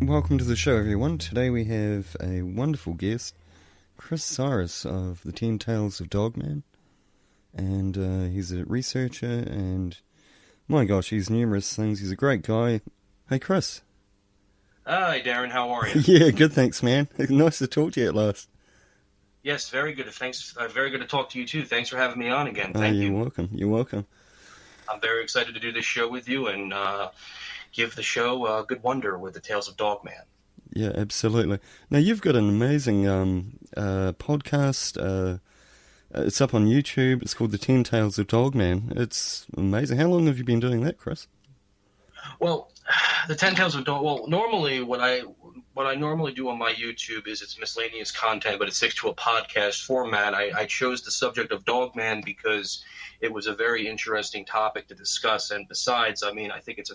Welcome to the show, everyone. Today we have a wonderful guest, Chris Cyrus of the 10 Tales of Dogman. And he's a researcher, and my gosh, he's numerous things. He's a great guy. Hey, Chris. Hi, Darren. How are you? Yeah, good, thanks, man. Nice to talk to you at last. Yes, very good. Thanks. Very good to talk to you, too. Thanks for having me on again. Thank you're you. Welcome. You're welcome. I'm very excited to do this show with you and give the show a good wonder with the Tales of Dogman. Yeah, absolutely. Now, you've got an amazing podcast. It's up on YouTube. It's called the 10 Tales of Dogman. It's amazing. How long have you been doing that, Chris? Well, the 10 Tales of Dog. Well, normally what I normally do on my YouTube is it's miscellaneous content, but it sticks to a podcast format. I chose the subject of Dogman because it was a very interesting topic to discuss. And besides, I mean, I think it's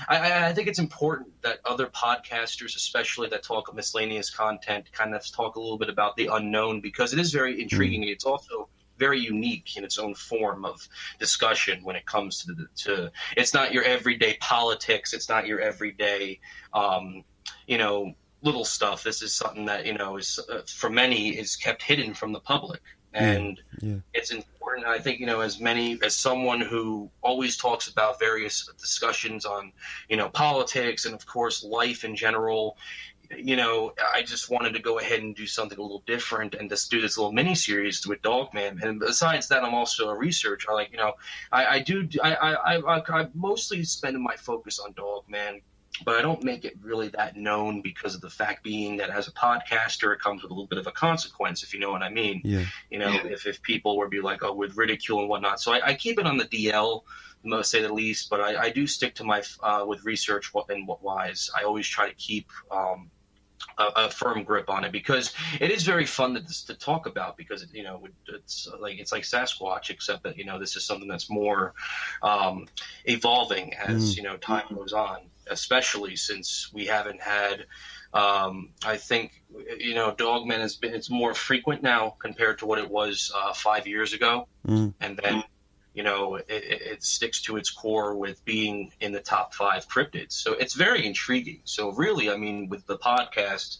I think it's important that other podcasters, especially that talk miscellaneous content, kind of talk a little bit about the unknown, because it is very intriguing. It's also very unique in its own form of discussion when it comes to it's not your everyday politics. It's not your everyday, little stuff. This is something that, is for many is kept hidden from the public. And it's important. I think, as someone who always talks about various discussions on, politics and, of course, life in general, I just wanted to go ahead and do something a little different and just do this little mini series with Dogman. And besides that, I'm also a researcher. I mostly spend my focus on Dogman, but I don't make it really that known because of the fact being that as a podcaster, it comes with a little bit of a consequence, if you know what I mean. Yeah. If people were be like, oh, with ridicule and whatnot. So I keep it on the DL, to say the least, but I do stick to my with research and what wise. I always try to keep a firm grip on it because it is very fun to talk about because, it's like Sasquatch, except that, this is something that's more evolving as, time goes on, especially since we haven't had, I think, Dogman it's more frequent now compared to what it was 5 years ago. And then, it sticks to its core with being in the top 5 cryptids. So it's very intriguing. So really, I mean, with the podcast,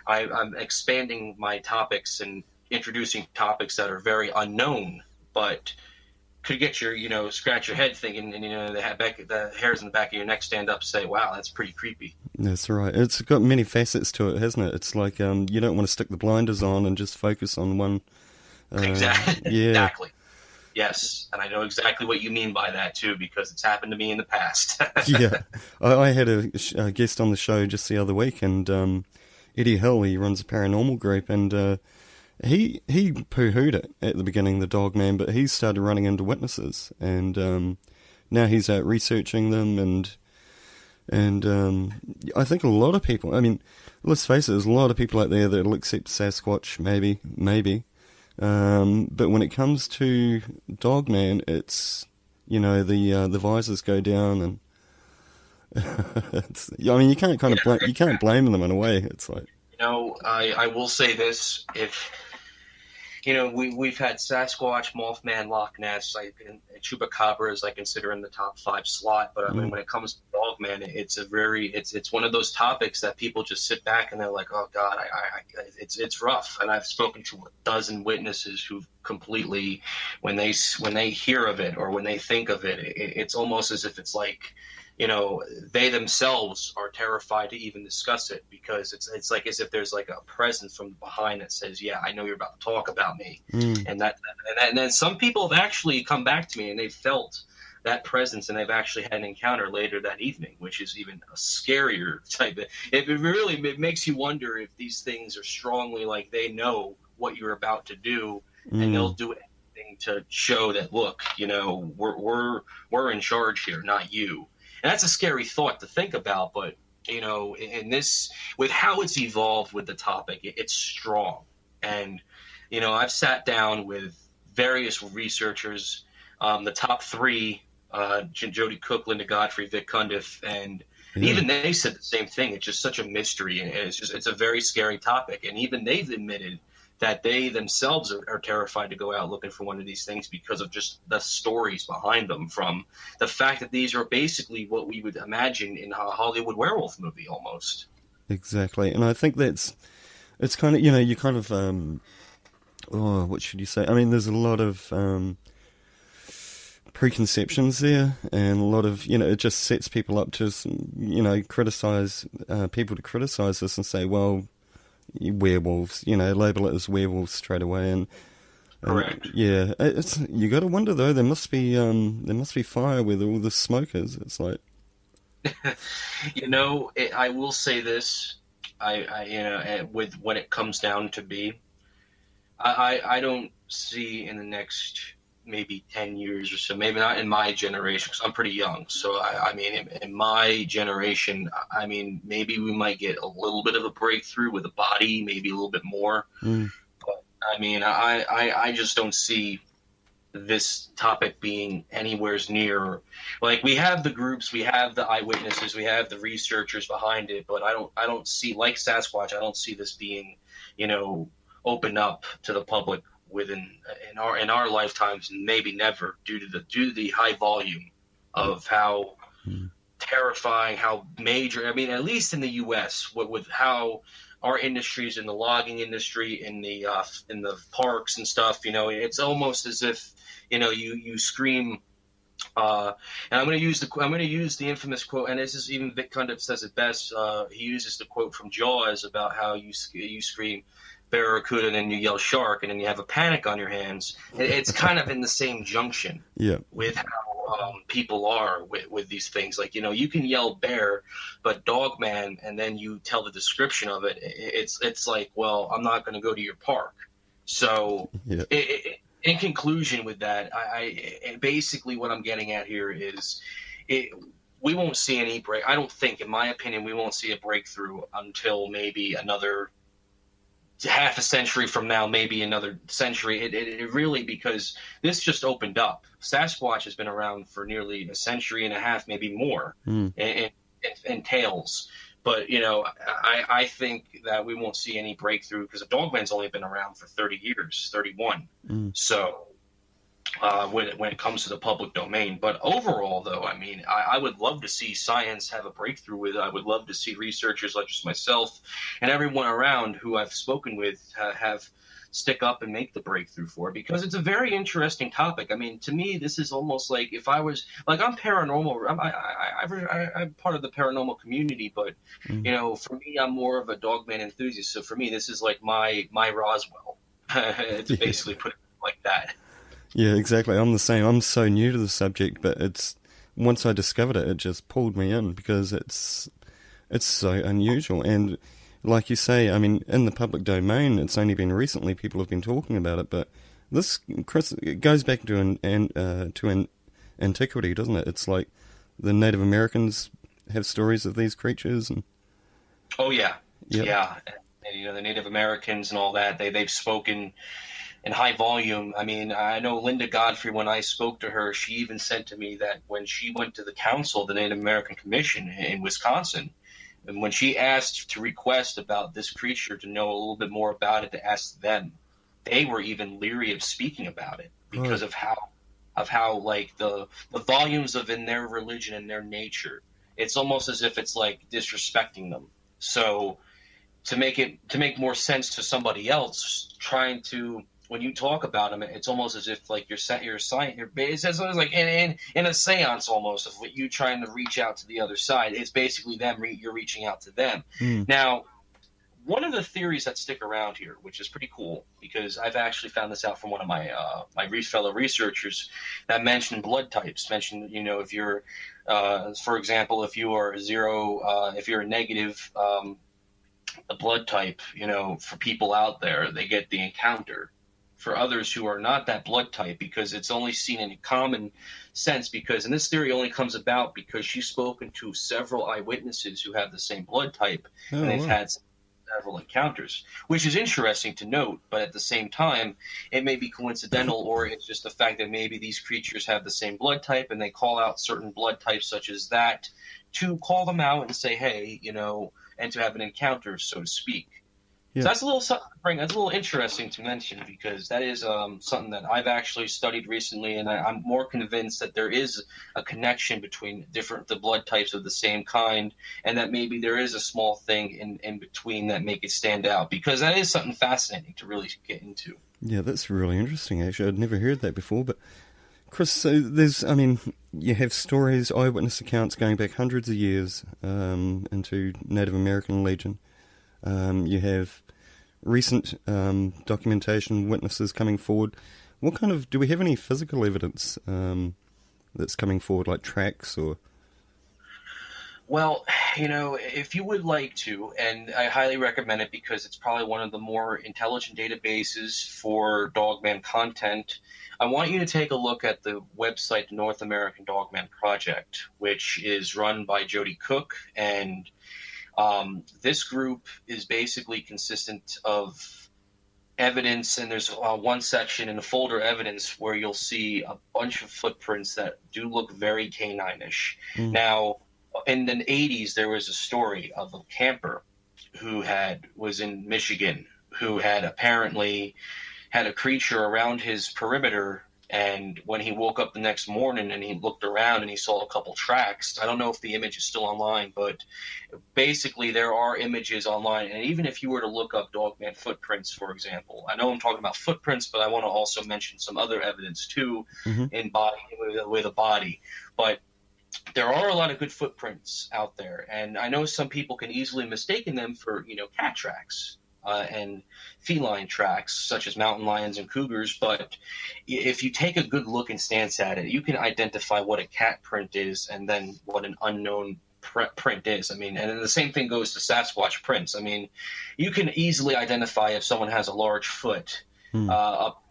I'm expanding my topics and introducing topics that are very unknown, but could get your, scratch your head thinking, and, the hairs in the back of your neck stand up and say, wow, that's pretty creepy. That's right. It's got many facets to it, hasn't it? It's like you don't want to stick the blinders on and just focus on one. Exactly. Yeah. Exactly. Yes, and I know exactly what you mean by that, too, because it's happened to me in the past. Yeah. I had a guest on the show just the other week, and Eddie Hill, he runs a paranormal group, and he poo-hooed it at the beginning, the Dogman, but he started running into witnesses, and now he's out researching them, and I think a lot of people, I mean, let's face it, there's a lot of people out there that will accept Sasquatch, maybe, but when it comes to Dogman, it's, the visors go down, and I mean, you can't you can't blame them in a way. It's like, I will say this: if we've had Sasquatch, Mothman, Loch Ness, Chupacabras, I consider in the top 5 slot. But I mean, when it comes to Dogman, it's one of those topics that people just sit back and they're like, oh God, it's rough. And I've spoken to a dozen witnesses who've completely, when they hear of it or when they think of it, it's almost as if it's like, they themselves are terrified to even discuss it because it's like as if there's like a presence from behind that says, yeah, I know you're about to talk about me. And then some people have actually come back to me and they've felt that presence and they've actually had an encounter later that evening, which is even a scarier type of, it makes you wonder if these things are strongly like they know what you're about to do and they'll do anything to show that, look, we're in charge here, not you. And that's a scary thought to think about, but, in this, with how it's evolved with the topic, it's strong. And, I've sat down with various researchers, the top 3, Jody Cook, Linda Godfrey, Vic Cundiff, and even they said the same thing. It's just such a mystery, and it's a very scary topic. And even they've admitted that they themselves are terrified to go out looking for one of these things because of just the stories behind them, from the fact that these are basically what we would imagine in a Hollywood werewolf movie almost. exactly. And I think it's kind of, you kind of, oh, what should you say? I mean, there's a lot of preconceptions there, and a lot of, it just sets people up to, criticize, people to criticize this and say, well, werewolves, label it as werewolves straight away. And Correct. yeah, it's, you got to wonder though. There must be fire where all the smoke is. It's like, I will say this. With when it comes down to be, I don't see in the next maybe 10 years or so, maybe not in my generation, because I'm pretty young. So, I mean, in my generation, I mean, maybe we might get a little bit of a breakthrough with a body, maybe a little bit more. But, I mean, I just don't see this topic being anywhere near, like, we have the groups, we have the eyewitnesses, we have the researchers behind it, but I don't see, like Sasquatch, I don't see this being, open up to the public in our lifetimes, and maybe never, due to the high volume of how terrifying, how major. I mean, at least in the U.S., with how our industries in the logging industry, in the parks and stuff, it's almost as if you scream. And I'm going to use the infamous quote, and this is even Vic Cundiff says it best. He uses the quote from Jaws about how you scream barracuda and then you yell shark and then you have a panic on your hands. It's kind of in the same junction with how people are with these things. Like, you can yell bear, but Dogman, and then you tell the description of it. It's like, well, I'm not going to go to your park. So in conclusion with that, I basically what I'm getting at here is we won't see any break. I don't think, in my opinion, we won't see a breakthrough until maybe another half a century from now, maybe another century. It really, because this just opened up. Sasquatch has been around for nearly a century and a half, maybe more, in tales. But, I think that we won't see any breakthrough because the Dogman's only been around for 30 years, 31. So when it comes to the public domain. But overall, though, I mean, I would love to see science have a breakthrough with it. I would love to see researchers like just myself and everyone around who I've spoken with have stick up and make the breakthrough for it, because it's a very interesting topic. I mean, to me, this is almost like if I was like, I'm paranormal. I'm part of the paranormal community, but for me, I'm more of a Dogman enthusiast. So for me, this is like my Roswell. It's basically put it like that. Yeah, exactly. I'm the same. I'm so new to the subject, but once I discovered it, it just pulled me in because it's so unusual. And like you say, I mean, in the public domain, it's only been recently people have been talking about it. But this, Chris, it goes back to antiquity, doesn't it? It's like the Native Americans have stories of these creatures, and yeah. And, the Native Americans and all that, they've spoken in high volume. I mean, I know Linda Godfrey, when I spoke to her, she even said to me that when she went to the council, the Native American Commission in Wisconsin, and when she asked to request about this creature, to know a little bit more about it, to ask them, they were even leery of speaking about it because of how like the volumes of in their religion and their nature. It's almost as if it's like disrespecting them. So to make more sense to somebody else, trying to, when you talk about them, it's almost as if like it's like in a seance almost of what you trying to reach out to the other side. It's basically them. You're reaching out to them. Now, one of the theories that stick around here, which is pretty cool, because I've actually found this out from one of my fellow researchers, that mentioned blood types. Mentioned, if you're, for example, if you are zero, if you're a negative, a blood type, for people out there, they get the encounter. For others who are not that blood type, because it's only seen in common sense, and this theory only comes about because she's spoken to several eyewitnesses who have the same blood type, and they've had several encounters, which is interesting to note, but at the same time, it may be coincidental, or it's just the fact that maybe these creatures have the same blood type, and they call out certain blood types such as that to call them out and say, hey, and to have an encounter, so to speak. So Yeah. that's a little that's a little interesting to mention because that is something that I've actually studied recently, and I'm more convinced that there is a connection between the blood types of the same kind, and that maybe there is a small thing in between that make it stand out because that is something fascinating to really get into. Yeah, that's really interesting, actually. I'd never heard that before. But, Chris, so I mean, you have stories, eyewitness accounts going back hundreds of years into Native American legend. You have recent documentation, witnesses coming forward. Do we have any physical evidence that's coming forward, like tracks or? Well, if you would like to, and I highly recommend it because it's probably one of the more intelligent databases for Dogman content, I want you to take a look at the website, the North American Dogman Project, which is run by Jody Cook. And this group is basically consistent of evidence, and there's one section in the folder evidence where you'll see a bunch of footprints that do look very canine-ish. Mm. Now, in the 80s, there was a story of a camper who was in Michigan who had apparently had a creature around his perimeter. And when he woke up the next morning and he looked around and he saw a couple tracks, I don't know if the image is still online, but basically there are images online. And even if you were to look up Dogman footprints, for example, I know I'm talking about footprints, but I want to also mention some other evidence too in with a body. But there are a lot of good footprints out there, and I know some people can easily mistaken them for, cat tracks and feline tracks, such as mountain lions and cougars. But if you take a good look and stance at it, you can identify what a cat print is and then what an unknown print is. I mean, and then the same thing goes to Sasquatch prints. I mean, you can easily identify if someone has a large foot.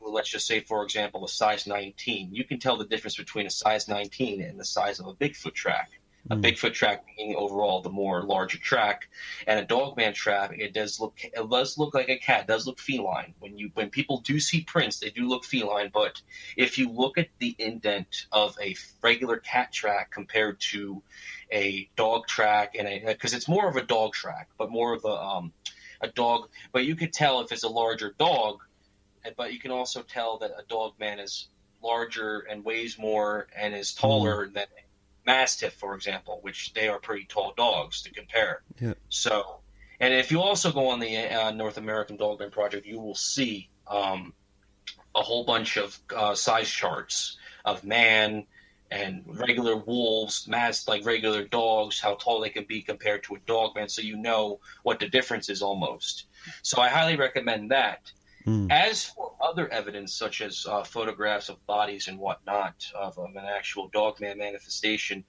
Let's just say, for example, a size 19. You can tell the difference between a size 19 and the size of a Bigfoot track. A Bigfoot track being overall the more larger track, and a Dogman track, it does look like a cat. It does look feline. When people do see prints, they do look feline. But if you look at the indent of a regular cat track compared to a dog track, because it's more of a dog track, but more of a dog. But you could tell if it's a larger dog. But you can also tell that a Dogman is larger and weighs more and is taller than a Mastiff, for example, which they are pretty tall dogs to compare. Yeah. So, and if you also go on the North American Dogman Project, you will see a whole bunch of size charts of man and regular wolves, like regular dogs, how tall they can be compared to a Dogman, so you know what the difference is almost. So I highly recommend that. As for other evidence, such as photographs of bodies and whatnot of an actual Dogman manifestation,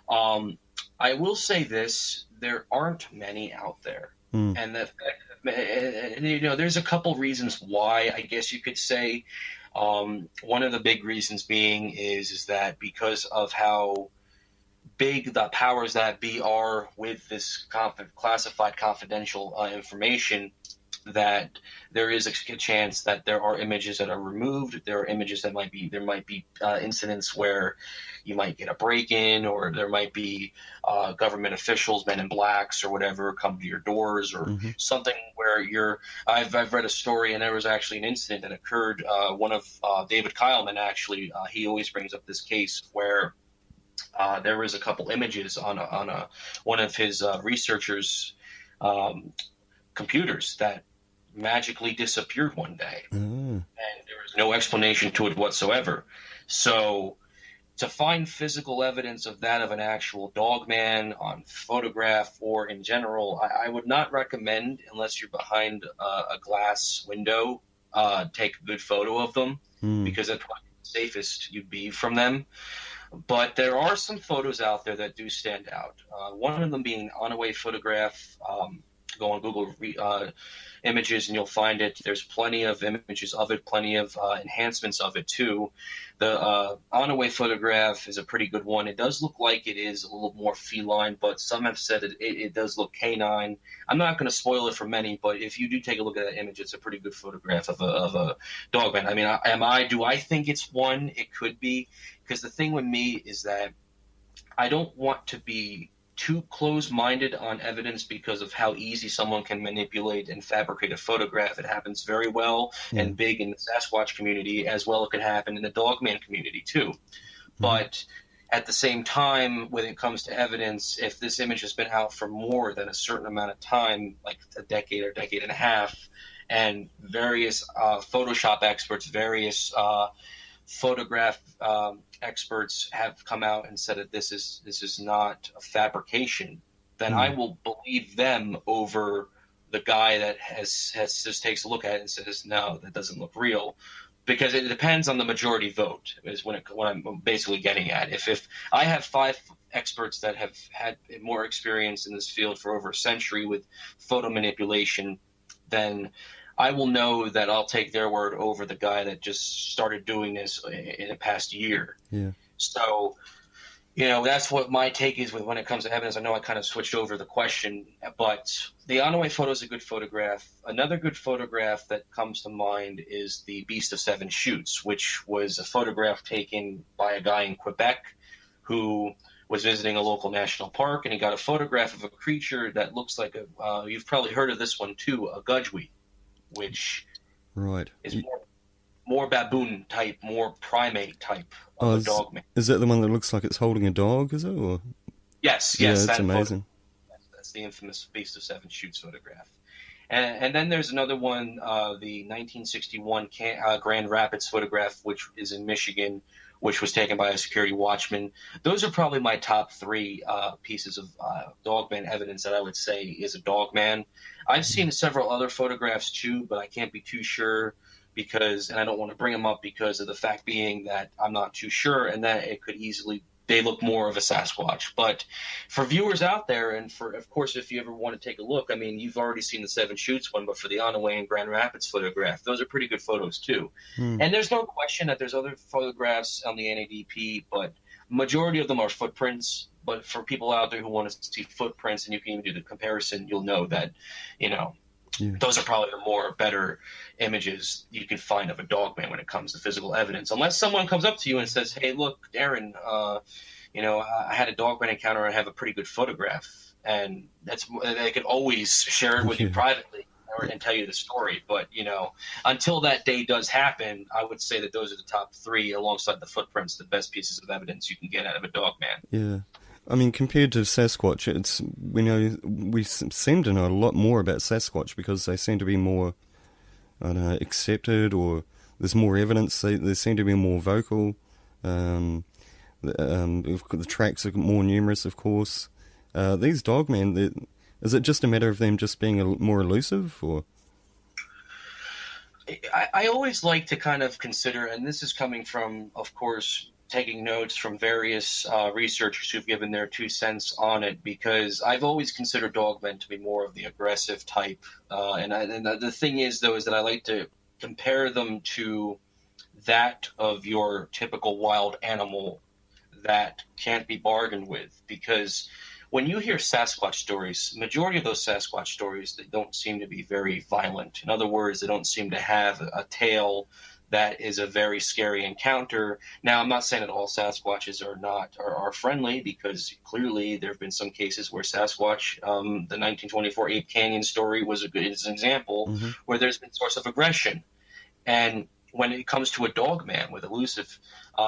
I will say this: there aren't many out there, and there's a couple reasons why. I guess you could say one of the big reasons being is that because of how big the powers that be are with this classified confidential information, that there is a chance that there are images that are removed. There are images that might be incidents where you might get a break-in, or there might be government officials, men in blacks or whatever, come to your doors, or something where I've read a story, and there was actually an incident that occurred. One of David Kyleman, actually, he always brings up this case where there was a couple images on one of his researchers' computers that magically disappeared one day, and there was no explanation to it whatsoever. So to find physical evidence of an actual Dogman on photograph or in general, I would not recommend, unless you're behind a glass window, take a good photo of them, because that's probably the safest you'd be from them. But there are some photos out there that do stand out. One of them being an on-away photograph. Go on Google images and you'll find it. There's plenty of images of it, plenty of enhancements of it too. The on-away photograph is a pretty good one. It does look like it is a little more feline, but some have said it does look canine. I'm not going to spoil it for many, but if you do take a look at that image, it's a pretty good photograph of a Dogman. I mean, do I think it's one? It could be, because the thing with me is that I don't want to be too close-minded on evidence because of how easy someone can manipulate and fabricate a photograph. It happens very well and big in the Sasquatch community, as well it could happen in the Dogman community too. But at the same time, when it comes to evidence, if this image has been out for more than a certain amount of time, like a decade or decade and a half, and various Photoshop experts, various photograph experts have come out and said that this is not a fabrication, then I will believe them over the guy that has just takes a look at it and says, no, that doesn't look real. Because it depends on the majority vote is what I'm basically getting at. If I have 5 experts that have had more experience in this field for over a century with photo manipulation, then I will know that I'll take their word over the guy that just started doing this in the past year. Yeah. So, that's what my take is when it comes to evidence. I know I kind of switched over the question, but the Onaway photo is a good photograph. Another good photograph that comes to mind is the Beast of Seven Chutes, which was a photograph taken by a guy in Quebec who was visiting a local national park, and he got a photograph of a creature that looks like you've probably heard of this one too, a gudgewie, which is more baboon type, more primate type of a Dogman. Is that the one that looks like it's holding a dog, is it? Or? Yes. Yeah, that's amazing. That's the infamous Beast of Seven Chutes photograph. And then there's another one, the 1961 Grand Rapids photograph, which is in Michigan, which was taken by a security watchman. Those are probably my top 3 pieces of Dogman evidence that I would say is a Dogman. I've seen several other photographs too, but I can't be too sure and I don't want to bring them up because of the fact being that I'm not too sure and that it could easily, they look more of a Sasquatch. But for viewers out there, and of course, if you ever want to take a look, I mean, you've already seen the Seven Chutes one, but for the Onaway and Grand Rapids photograph, those are pretty good photos too. And there's no question that there's other photographs on the NADP, but majority of them are footprints. But for people out there who want to see footprints, and you can even do the comparison, you'll know that, those are probably the better images you can find of a Dogman when it comes to physical evidence. Unless someone comes up to you and says, hey, look, Darren, I had a Dogman encounter and I have a pretty good photograph. And they could always share it with you privately and tell you the story. But, until that day does happen, I would say that those are the top 3 alongside the footprints, the best pieces of evidence you can get out of a Dogman. Yeah. I mean, compared to Sasquatch, we seem to know a lot more about Sasquatch because they seem to be more, accepted, or there's more evidence. They seem to be more vocal. The tracks are more numerous, of course. These Dogmen, is it just a matter of them just being more elusive, or? I always like to kind of consider, and this is coming from, of course, taking notes from various researchers who've given their 2 cents on it, because I've always considered Dogmen to be more of the aggressive type. And the thing is, though, is that I like to compare them to that of your typical wild animal that can't be bargained with. Because when you hear Sasquatch stories, majority of those Sasquatch stories, they don't seem to be very violent. In other words, they don't seem to have a tale that is a very scary encounter. Now, I'm not saying that all Sasquatches are friendly, because clearly there have been some cases where Sasquatch, the 1924 Ape Canyon story is an example where there's been source of aggression. And when it comes to a Dogman with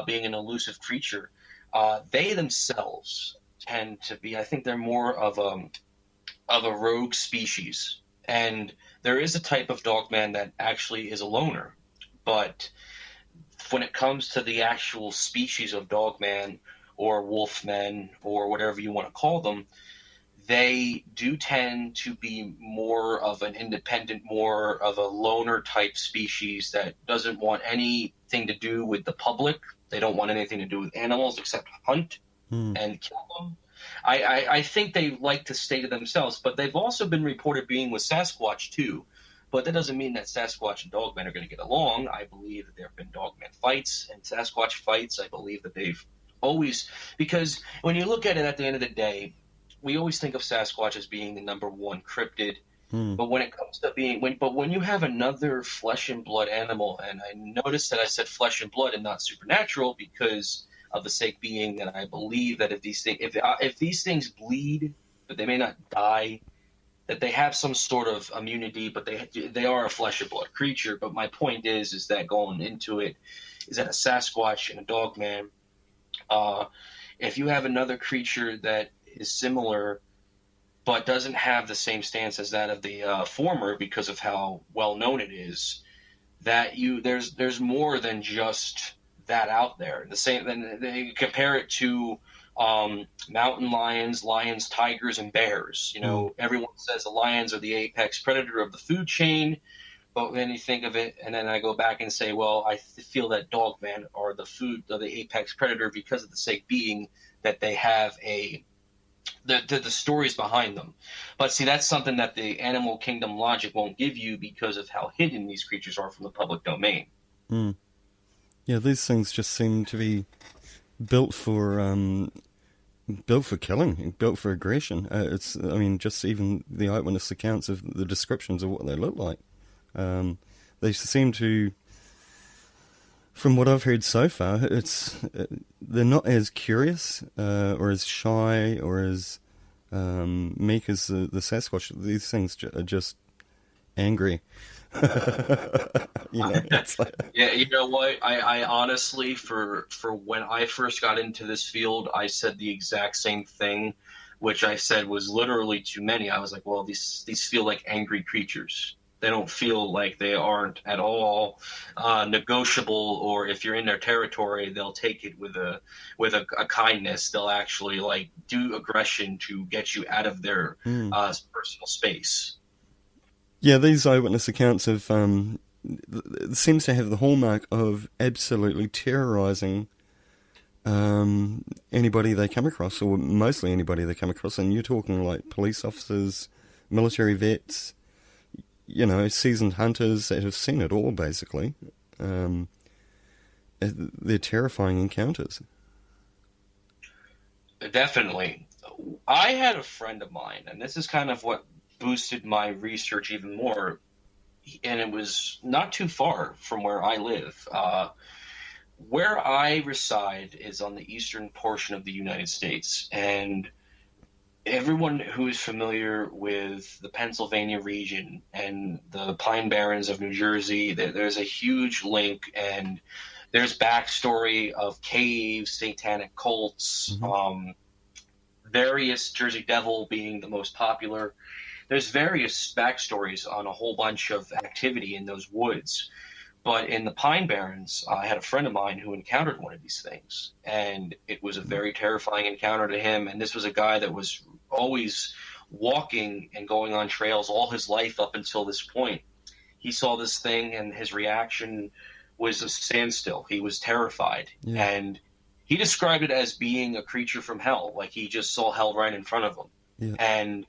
being an elusive creature, they themselves tend to be, I think they're more of a rogue species. And there is a type of Dogman that actually is a loner. But when it comes to the actual species of Dogman or Wolfmen or whatever you want to call them, they do tend to be more of an independent, more of a loner type species that doesn't want anything to do with the public. They don't want anything to do with animals except hunt and kill them. I think they like to stay to themselves, but they've also been reported being with Sasquatch too. But that doesn't mean that Sasquatch and Dogman are going to get along. I believe that there have been Dogman fights and Sasquatch fights. I believe that they've always – because when you look at it at the end of the day, we always think of Sasquatch as being the number 1 cryptid. But when it comes to when you have another flesh and blood animal, and I noticed that I said flesh and blood and not supernatural because of the sake being that I believe that if these things bleed, but they may not die, that they have some sort of immunity, but they are a flesh and blood creature. But my point is that going into it is that a Sasquatch and a Dogman, if you have another creature that is similar but doesn't have the same stance as that of the former because of how well known it is, that there's more than just that out there. The same, then they compare it to mountain lions, tigers, and bears. Everyone says the lions are the apex predator of the food chain, but then you think of it, and then I go back and say, well, I feel that Dogman are the apex predator because of the sake being that they have the stories behind them. But see, that's something that the animal kingdom logic won't give you because of how hidden these creatures are from the public domain. Yeah, these things just seem to be built for killing, built for aggression. Just even the eyewitness accounts of the descriptions of what they look like. They seem to, from what I've heard so far, they're not as curious or as shy or as meek as the Sasquatch. These things are just angry. It's like... Yeah, you know what? I honestly, for when I first got into this field, I said the exact same thing, which I said was literally to many. I was like, well, these feel like angry creatures. They don't feel like they aren't at all negotiable, or if you're in their territory, they'll take it with a kindness. They'll actually do aggression to get you out of their personal space. Yeah, these eyewitness accounts of seems to have the hallmark of absolutely terrorizing anybody they come across, or mostly anybody they come across. And you're talking like police officers, military vets, seasoned hunters that have seen it all, basically. They're terrifying encounters. Definitely. I had a friend of mine, and this is kind of what boosted my research even more, and it was not too far from where I live. Where I reside is on the eastern portion of the United States, and everyone who is familiar with the Pennsylvania region and the Pine Barrens of New Jersey, there's a huge link, and there's backstory of caves, satanic cults, various Jersey Devil being the most popular. There's various backstories on a whole bunch of activity in those woods. But in the Pine Barrens, I had a friend of mine who encountered one of these things, and it was a very terrifying encounter to him. And this was a guy that was always walking and going on trails all his life up until this point. He saw this thing, and his reaction was a standstill. He was terrified. Yeah. And he described it as being a creature from hell, like he just saw hell right in front of him. Yeah. And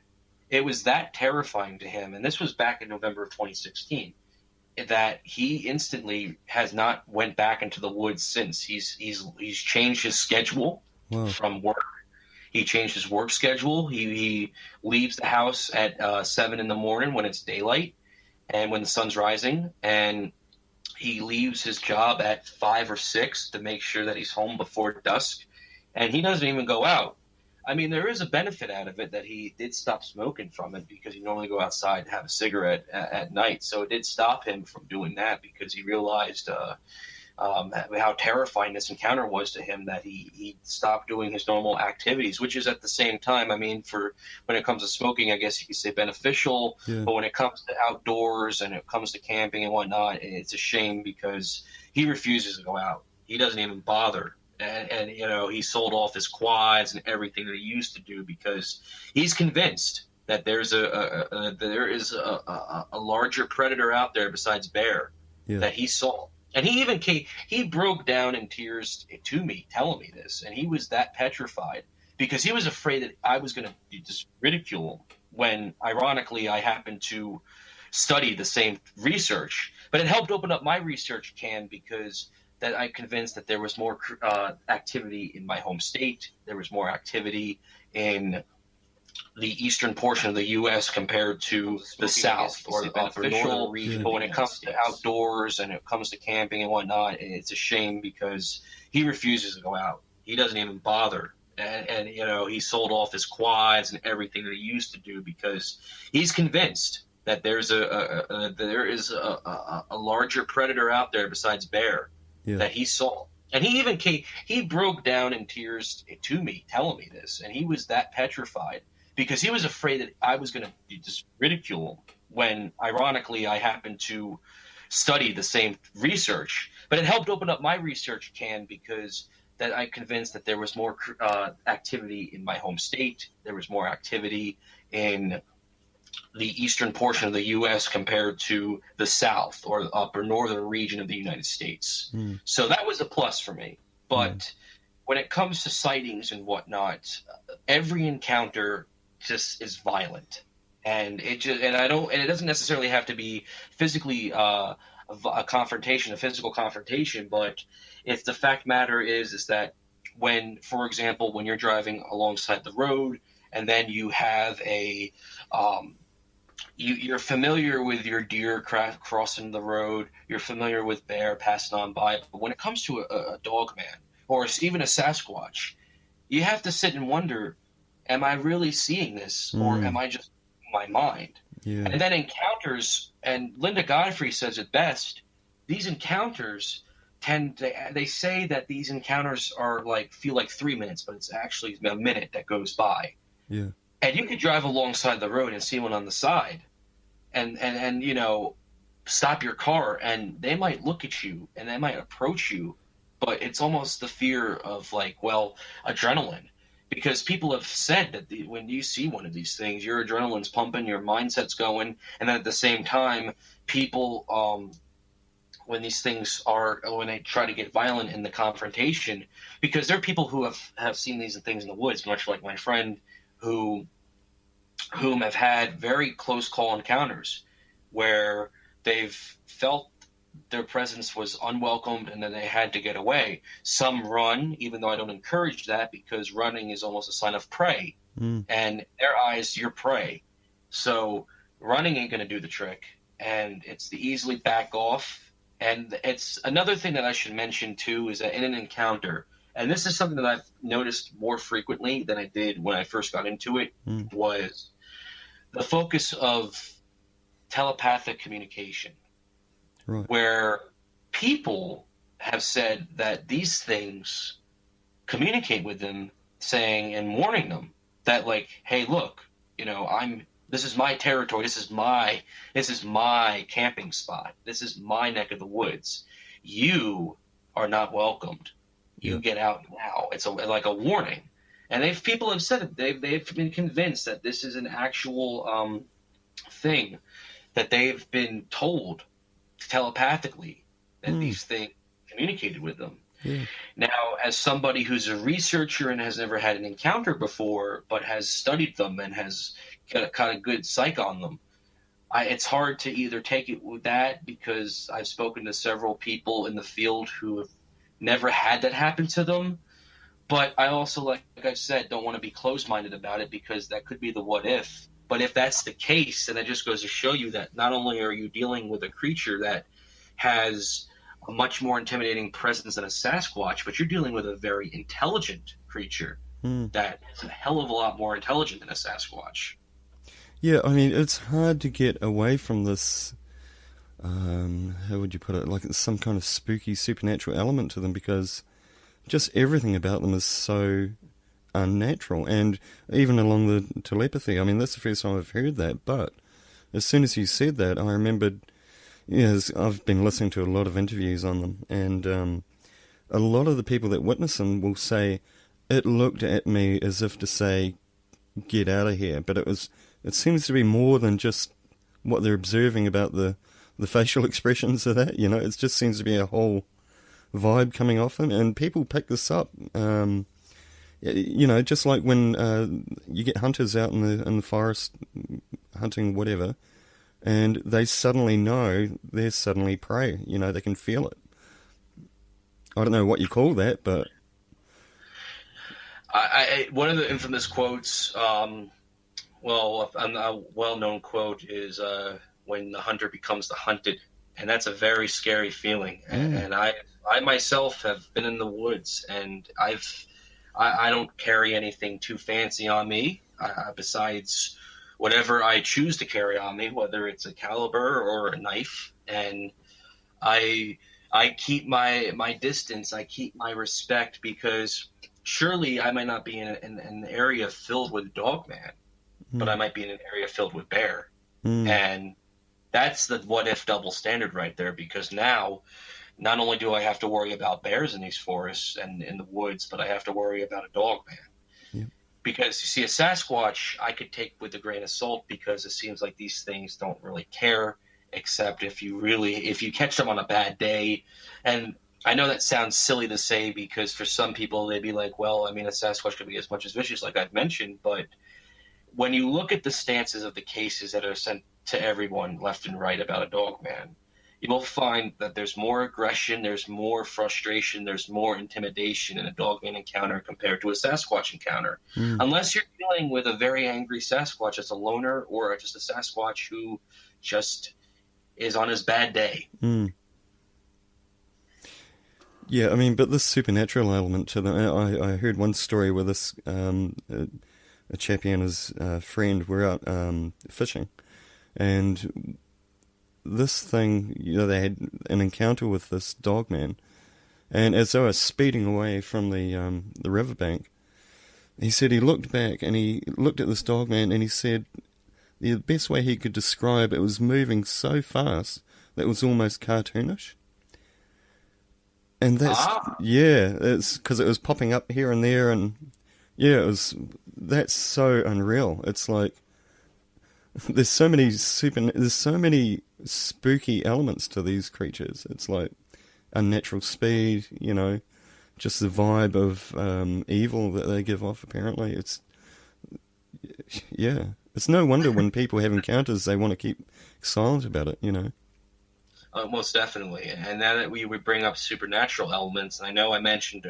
it was that terrifying to him, and this was back in November of 2016, that he instantly has not went back into the woods since. He's changed his schedule from work. He changed his work schedule. He leaves the house at 7 in the morning when it's daylight and when the sun's rising, and he leaves his job at 5 or 6 to make sure that he's home before dusk, and he doesn't even go out. I mean, there is a benefit out of it that he did stop smoking from it, because he normally go outside and have a cigarette at night. So it did stop him from doing that, because he realized how terrifying this encounter was to him, that he stopped doing his normal activities, which is at the same time, I mean, for when it comes to smoking, I guess you could say beneficial. Yeah. But when it comes to outdoors and it comes to camping and whatnot, it's a shame, because he refuses to go out. He doesn't even bother. And he sold off his quads and everything that he used to do, because he's convinced that there is a larger predator out there besides bear that he saw. And he broke down in tears to me, telling me this, and he was that petrified, because he was afraid that I was going to just ridicule him, when ironically I happened to study the same research. But it helped open up my research can, because that I convinced that there was more activity in my home state. There was more activity in the eastern portion of the U.S. compared to the South or the beneficial region. But when it comes to outdoors and it comes to camping and whatnot, it's a shame, because he refuses to go out. he doesn't even bother. And you know, he sold off his quads and everything that he used to do because he's convinced that there is a larger predator out there besides bear that he saw. And he even he broke down in tears to me, telling me this, and he was that petrified because he was afraid that I was going to just ridicule him when, ironically, I happened to study the same research. But it helped open up my research can because that I convinced that there was more activity in my home state. There was more activity in the eastern portion of the U.S. compared to the south or the upper northern region of the United States. So that was a plus for me. But when it comes to sightings and whatnot, every encounter just is violent. And it doesn't necessarily have to be physically a physical confrontation, but if the fact matter is that when, for example, when you're driving alongside the road and then you have you're familiar with your deer crossing the road, you're familiar with bear passing on by, but when it comes to a Dogman or even a Sasquatch, you have to sit and wonder, am I really seeing this or am I just in my mind? Yeah. And then encounters, and Linda Godfrey says it best, these encounters they say that these encounters are feel like 3 minutes, but it's actually a minute that goes by. Yeah. And you could drive alongside the road and see one on the side and you know, stop your car and they might look at you and they might approach you, but it's almost the fear of adrenaline. Because people have said that when you see one of these things, your adrenaline's pumping, your mindset's going, and then at the same time, people, when they try to get violent in the confrontation, because there are people who have seen these things in the woods, much like my friend whom have had very close call encounters where they've felt their presence was unwelcomed and then they had to get away. Some run, even though I don't encourage that because running is almost a sign of prey. And in their eyes, you're prey. So running ain't going to do the trick. And it's to easily back off. And it's another thing that I should mention too is that in an encounter, and this is something that I've noticed more frequently than I did when I first got into it, was the focus of telepathic communication. Right. Where people have said that these things communicate with them, saying and warning them that hey, look, you know, this is my territory, this is my camping spot, this is my neck of the woods. You are not welcomed. You get out now. It's like a warning. And people have said it. They've been convinced that this is an actual thing that they've been told telepathically that these things communicated with them. Yeah. Now, as somebody who's a researcher and has never had an encounter before, but has studied them and has got a kind of good psych on them, it's hard to either take it with that because I've spoken to several people in the field who have never had that happen to them. But I also, like I said, don't want to be closed-minded about it because that could be the what if. But if that's the case, then it just goes to show you that not only are you dealing with a creature that has a much more intimidating presence than a Sasquatch, but you're dealing with a very intelligent creature that is a hell of a lot more intelligent than a Sasquatch. Yeah, I mean, it's hard to get away from this, how would you put it, like some kind of spooky supernatural element to them because just everything about them is so unnatural. And even along the telepathy, I mean, that's the first time I've heard that, but as soon as you said that, I remembered, I've been listening to a lot of interviews on them, and a lot of the people that witness them will say, it looked at me as if to say, get out of here, but it seems to be more than just what they're observing about the facial expressions of that, it just seems to be a whole vibe coming off them, and people pick this up, just like when you get hunters out in the forest hunting whatever, and they suddenly know they're suddenly prey, they can feel it. I don't know what you call that, but one of the infamous quotes, a well-known quote is when the hunter becomes the hunted, and that's a very scary feeling. And I myself have been in the woods, and I've I don't carry anything too fancy on me, besides whatever I choose to carry on me, whether it's a caliber or a knife. And I I keep my distance. I keep my respect because surely I might not be in an area filled with Dogman, but I might be in an area filled with bear. And that's the what if double standard right there, because now not only do I have to worry about bears in these forests and in the woods, but I have to worry about a Dogman. Yep. Because you see, a Sasquatch I could take with a grain of salt because it seems like these things don't really care, except if you catch them on a bad day. And I know that sounds silly to say because for some people they'd be like, well, I mean, a Sasquatch could be as much as vicious, like I've mentioned, but when you look at the stances of the cases that are sent to everyone left and right about a Dogman, you'll find that there's more aggression, there's more frustration, there's more intimidation in a Dogman encounter compared to a Sasquatch encounter. Unless you're dealing with a very angry Sasquatch as a loner, or just a Sasquatch who just is on his bad day. Yeah, I mean, but this supernatural element to them, I heard one story where this, a chappie and his friend were out fishing, and this thing, you know, they had an encounter with this Dogman, and as they were speeding away from the riverbank, he said he looked back and he looked at this Dogman and he said the best way he could describe it was moving so fast that it was almost cartoonish. And that's, it's because it was popping up here and there, and that's so unreal. It's like, there's so many spooky elements to these creatures. It's like unnatural speed, you know, just the vibe of evil that they give off, apparently. It's no wonder when people have encounters, they want to keep silent about it, you know. Most definitely. And now that we would bring up supernatural elements, and I know I mentioned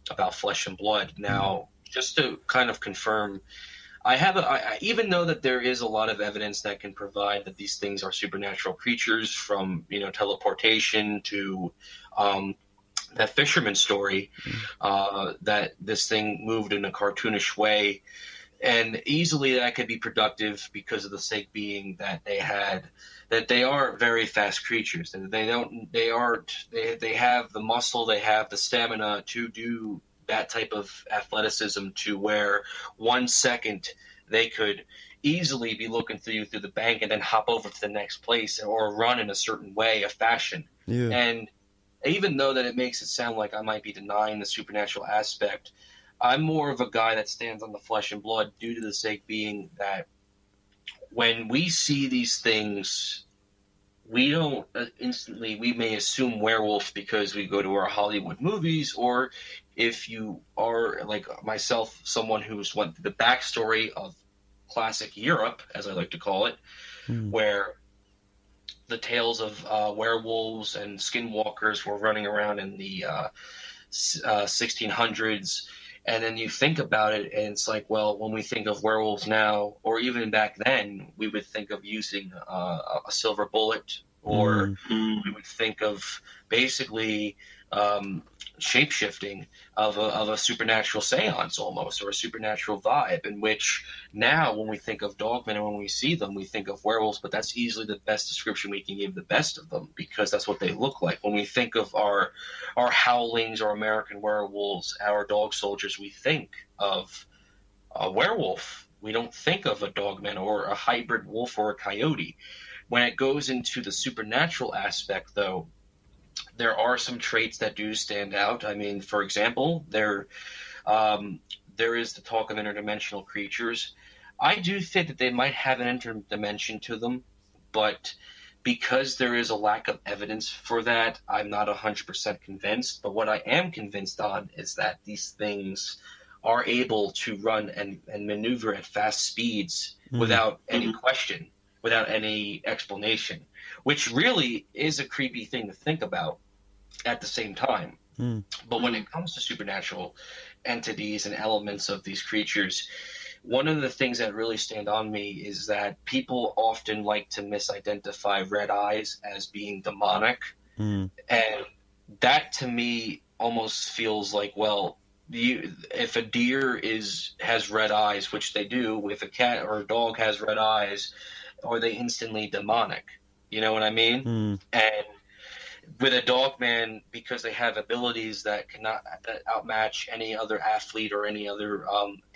about flesh and blood. Now, just to kind of confirm, I even though that there is a lot of evidence that can provide that these things are supernatural creatures, from, you know, teleportation to that fisherman story, that this thing moved in a cartoonish way, and easily that could be productive because of the sake being that they are very fast creatures, and they have the muscle, they have the stamina to do that type of athleticism, to where 1 second they could easily be looking through the bank and then hop over to the next place, or run in a certain way, a fashion. Yeah. And even though that it makes it sound like I might be denying the supernatural aspect, I'm more of a guy that stands on the flesh and blood, due to the sake being that when we see these things, we don't instantly, we may assume werewolf because we go to our Hollywood movies, or if you are like myself, someone who's went through the backstory of classic Europe, as I like to call it, where the tales of werewolves and skinwalkers were running around in the 1600s. And then you think about it, and it's like, well, when we think of werewolves now, or even back then, we would think of using a silver bullet, or we would think of basically shape-shifting of a supernatural seance almost, or a supernatural vibe, in which now when we think of Dogmen and when we see them, we think of werewolves, but that's easily the best description we can give the best of them, because that's what they look like. When we think of our howlings, or American werewolves, our dog soldiers, we think of a werewolf. We don't think of a Dogman or a hybrid wolf or a coyote. When it goes into the supernatural aspect, though, there are some traits that do stand out. I mean, for example, there is the talk of interdimensional creatures. I do think that they might have an interdimension to them, but because there is a lack of evidence for that, I'm not 100% convinced. But what I am convinced on is that these things are able to run and maneuver at fast speeds without any question, without any explanation, which really is a creepy thing to think about at the same time. But when it comes to supernatural entities and elements of these creatures, one of the things that really stand on me is that people often like to misidentify red eyes as being demonic. And that to me almost feels like, well, if a deer has red eyes, which they do, if a cat or a dog has red eyes, are they instantly demonic? You know what I mean? Mm. And with a Dogman, because they have abilities that outmatch any other athlete or any other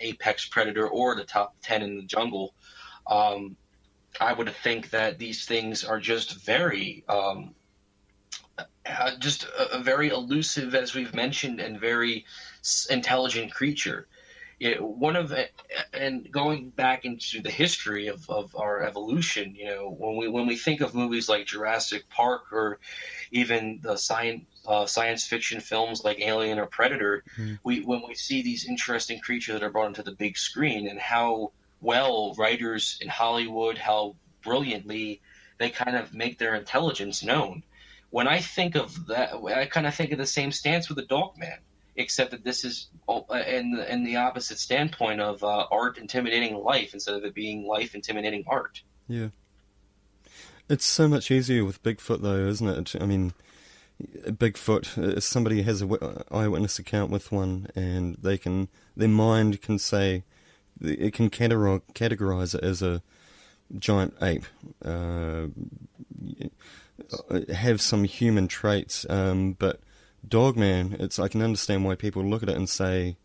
apex predator or the top 10 in the jungle, I would think that these things are just very very elusive, as we've mentioned, and very intelligent creature. And going back into the history of our evolution, when we think of movies like Jurassic Park or even the science fiction films like Alien or Predator, when we see these interesting creatures that are brought into the big screen, and how well writers in Hollywood, how brilliantly they kind of make their intelligence known. When I think of that, I kind of think of the same stance with the Dogman, except that this is in the opposite standpoint of art intimidating life instead of it being life intimidating art. Yeah. It's so much easier with Bigfoot, though, isn't it? I mean, Bigfoot, somebody has an eyewitness account with one, and their mind can say, it can categorize it as a giant ape, have some human traits, but Dogman, I can understand why people look at it and say,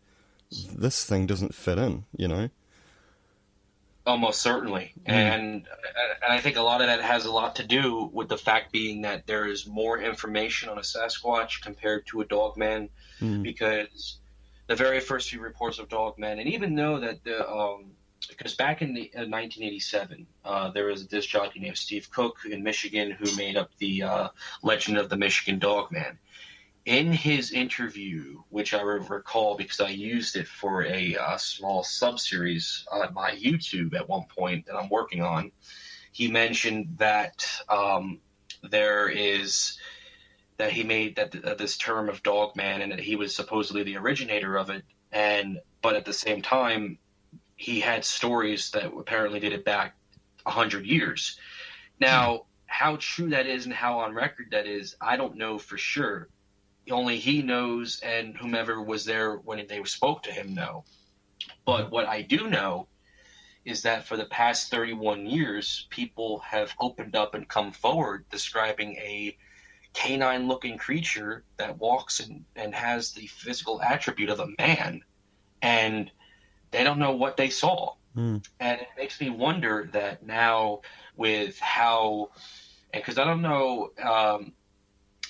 this thing doesn't fit in, Almost certainly. And I think a lot of that has a lot to do with the fact being that there is more information on a Sasquatch compared to a Dogman, because the very first few reports of Dogman, and even though that because back in 1987, there was a disc jockey named Steve Cook in Michigan who made up the legend of the Michigan Dogman. In his interview, which I recall because I used it for a small sub-series on my YouTube at one point that I'm working on, he mentioned that he made this term of Dogman, and that he was supposedly the originator of it, but at the same time, he had stories that apparently dated back 100 years. Now, how true that is and how on record that is, I don't know for sure. Only he knows, and whomever was there when they spoke to him know. But what I do know is that for the past 31 years, people have opened up and come forward describing a canine-looking creature that walks and has the physical attribute of a man, and they don't know what they saw. And it makes me wonder that now with how – because I don't know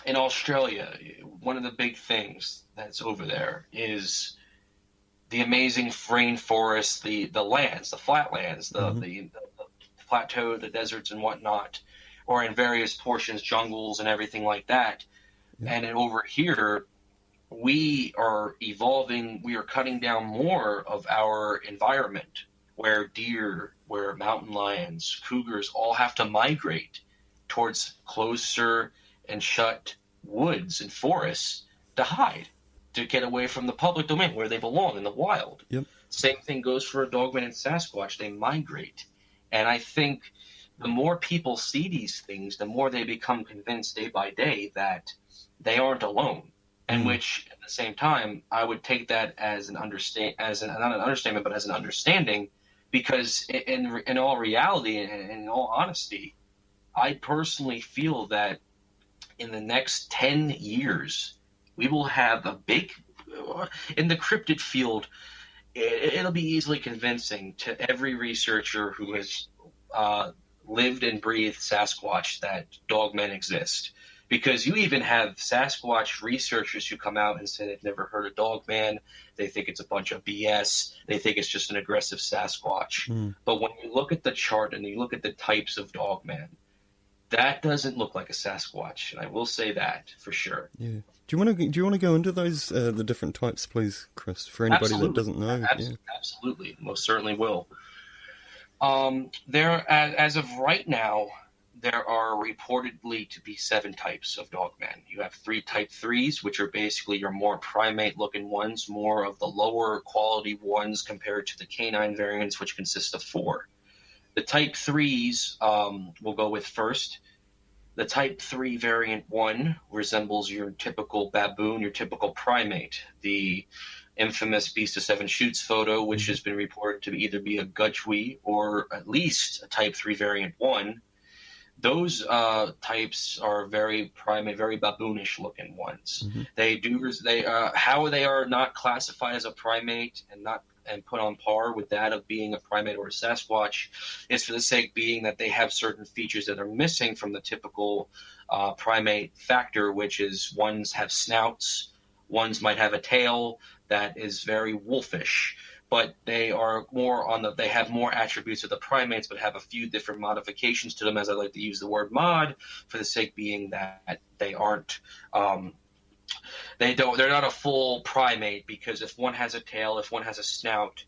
in Australia, one of the big things that's over there is the amazing rainforest, the lands, the flatlands, the plateau, the deserts and whatnot, or in various portions, jungles and everything like that. And over here, we are evolving, we are cutting down more of our environment, where deer, where mountain lions, cougars all have to migrate towards closer and shut woods and forests to hide, to get away from the public domain where they belong in the wild. Same thing goes for a Dogman and Sasquatch. They migrate. And I think the more people see these things, the more they become convinced day by day that they aren't alone. And which, at the same time, I would take that as not an understatement, but as an understanding, because in all reality and in all honesty, I personally feel that in the next 10 years, we will have a big, in the cryptid field, it'll be easily convincing to every researcher who has lived and breathed Sasquatch that Dogmen exist. Because you even have Sasquatch researchers who come out and say they've never heard of Dogman. They think it's a bunch of BS. They think it's just an aggressive Sasquatch. But when you look at the chart and you look at the types of Dogman, that doesn't look like a Sasquatch, and I will say that for sure. Yeah. Do you want to go into those the different types, please, Chris? For anybody that doesn't know. Absolutely, most certainly will. As of right now, there are reportedly to be 7 types of Dogman. You have 3 type 3s, which are basically your more primate-looking ones, more of the lower quality ones compared to the canine variants, which consist of 4. The type 3s we'll go with first. The type 3 variant 1 resembles your typical baboon, your typical primate. The infamous Beast of Seven Shoots photo, which has been reported to either be a gudgewui or at least a type 3 variant 1. Those types are very primate, very baboonish looking ones. How they are not classified as a primate and put on par with that of being a primate or a Sasquatch is for the sake being that they have certain features that are missing from the typical primate factor, which is ones have snouts, ones might have a tail that is very wolfish. But they are they have more attributes of the primates, but have a few different modifications to them, as I like to use the word mod, for the sake being that they aren't, they're not a full primate, because if one has a tail, if one has a snout,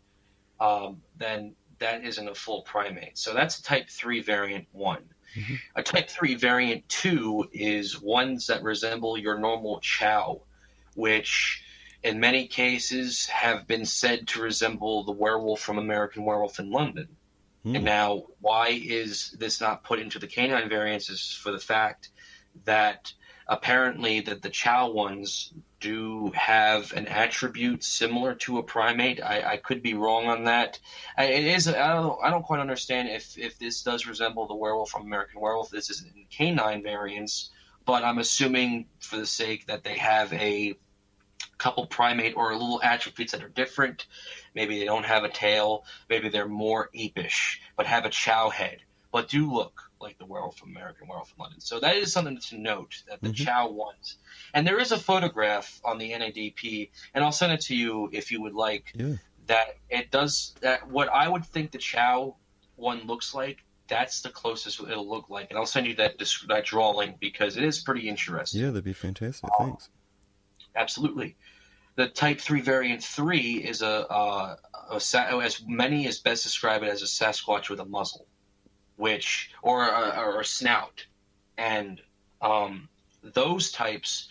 then that isn't a full primate. So that's a type 3 variant 1. Mm-hmm. A type 3 variant 2 is ones that resemble your normal chow, which in many cases have been said to resemble the werewolf from American Werewolf in London. And now, why is this not put into the canine variants is for the fact that apparently that the chow ones do have an attribute similar to a primate. I could be wrong on that. I don't quite understand if this does resemble the werewolf from American Werewolf. This is in canine variants, but I'm assuming for the sake that they have a couple primate or little attributes that are different. Maybe they don't have a tail. Maybe they're more apish, but have a chow head, but do look like the werewolf from American Werewolf in London. So that is something to note, that the chow ones. And there is a photograph on the NADP, and I'll send it to you if you would like, that it does that. What I would think the chow one looks like, that's the closest it'll look like. And I'll send you that drawing because it is pretty interesting. Yeah, that'd be fantastic. Thanks. Absolutely. The Type 3 Variant 3 is as many as best describe it as a Sasquatch with a muzzle, or a snout. And those types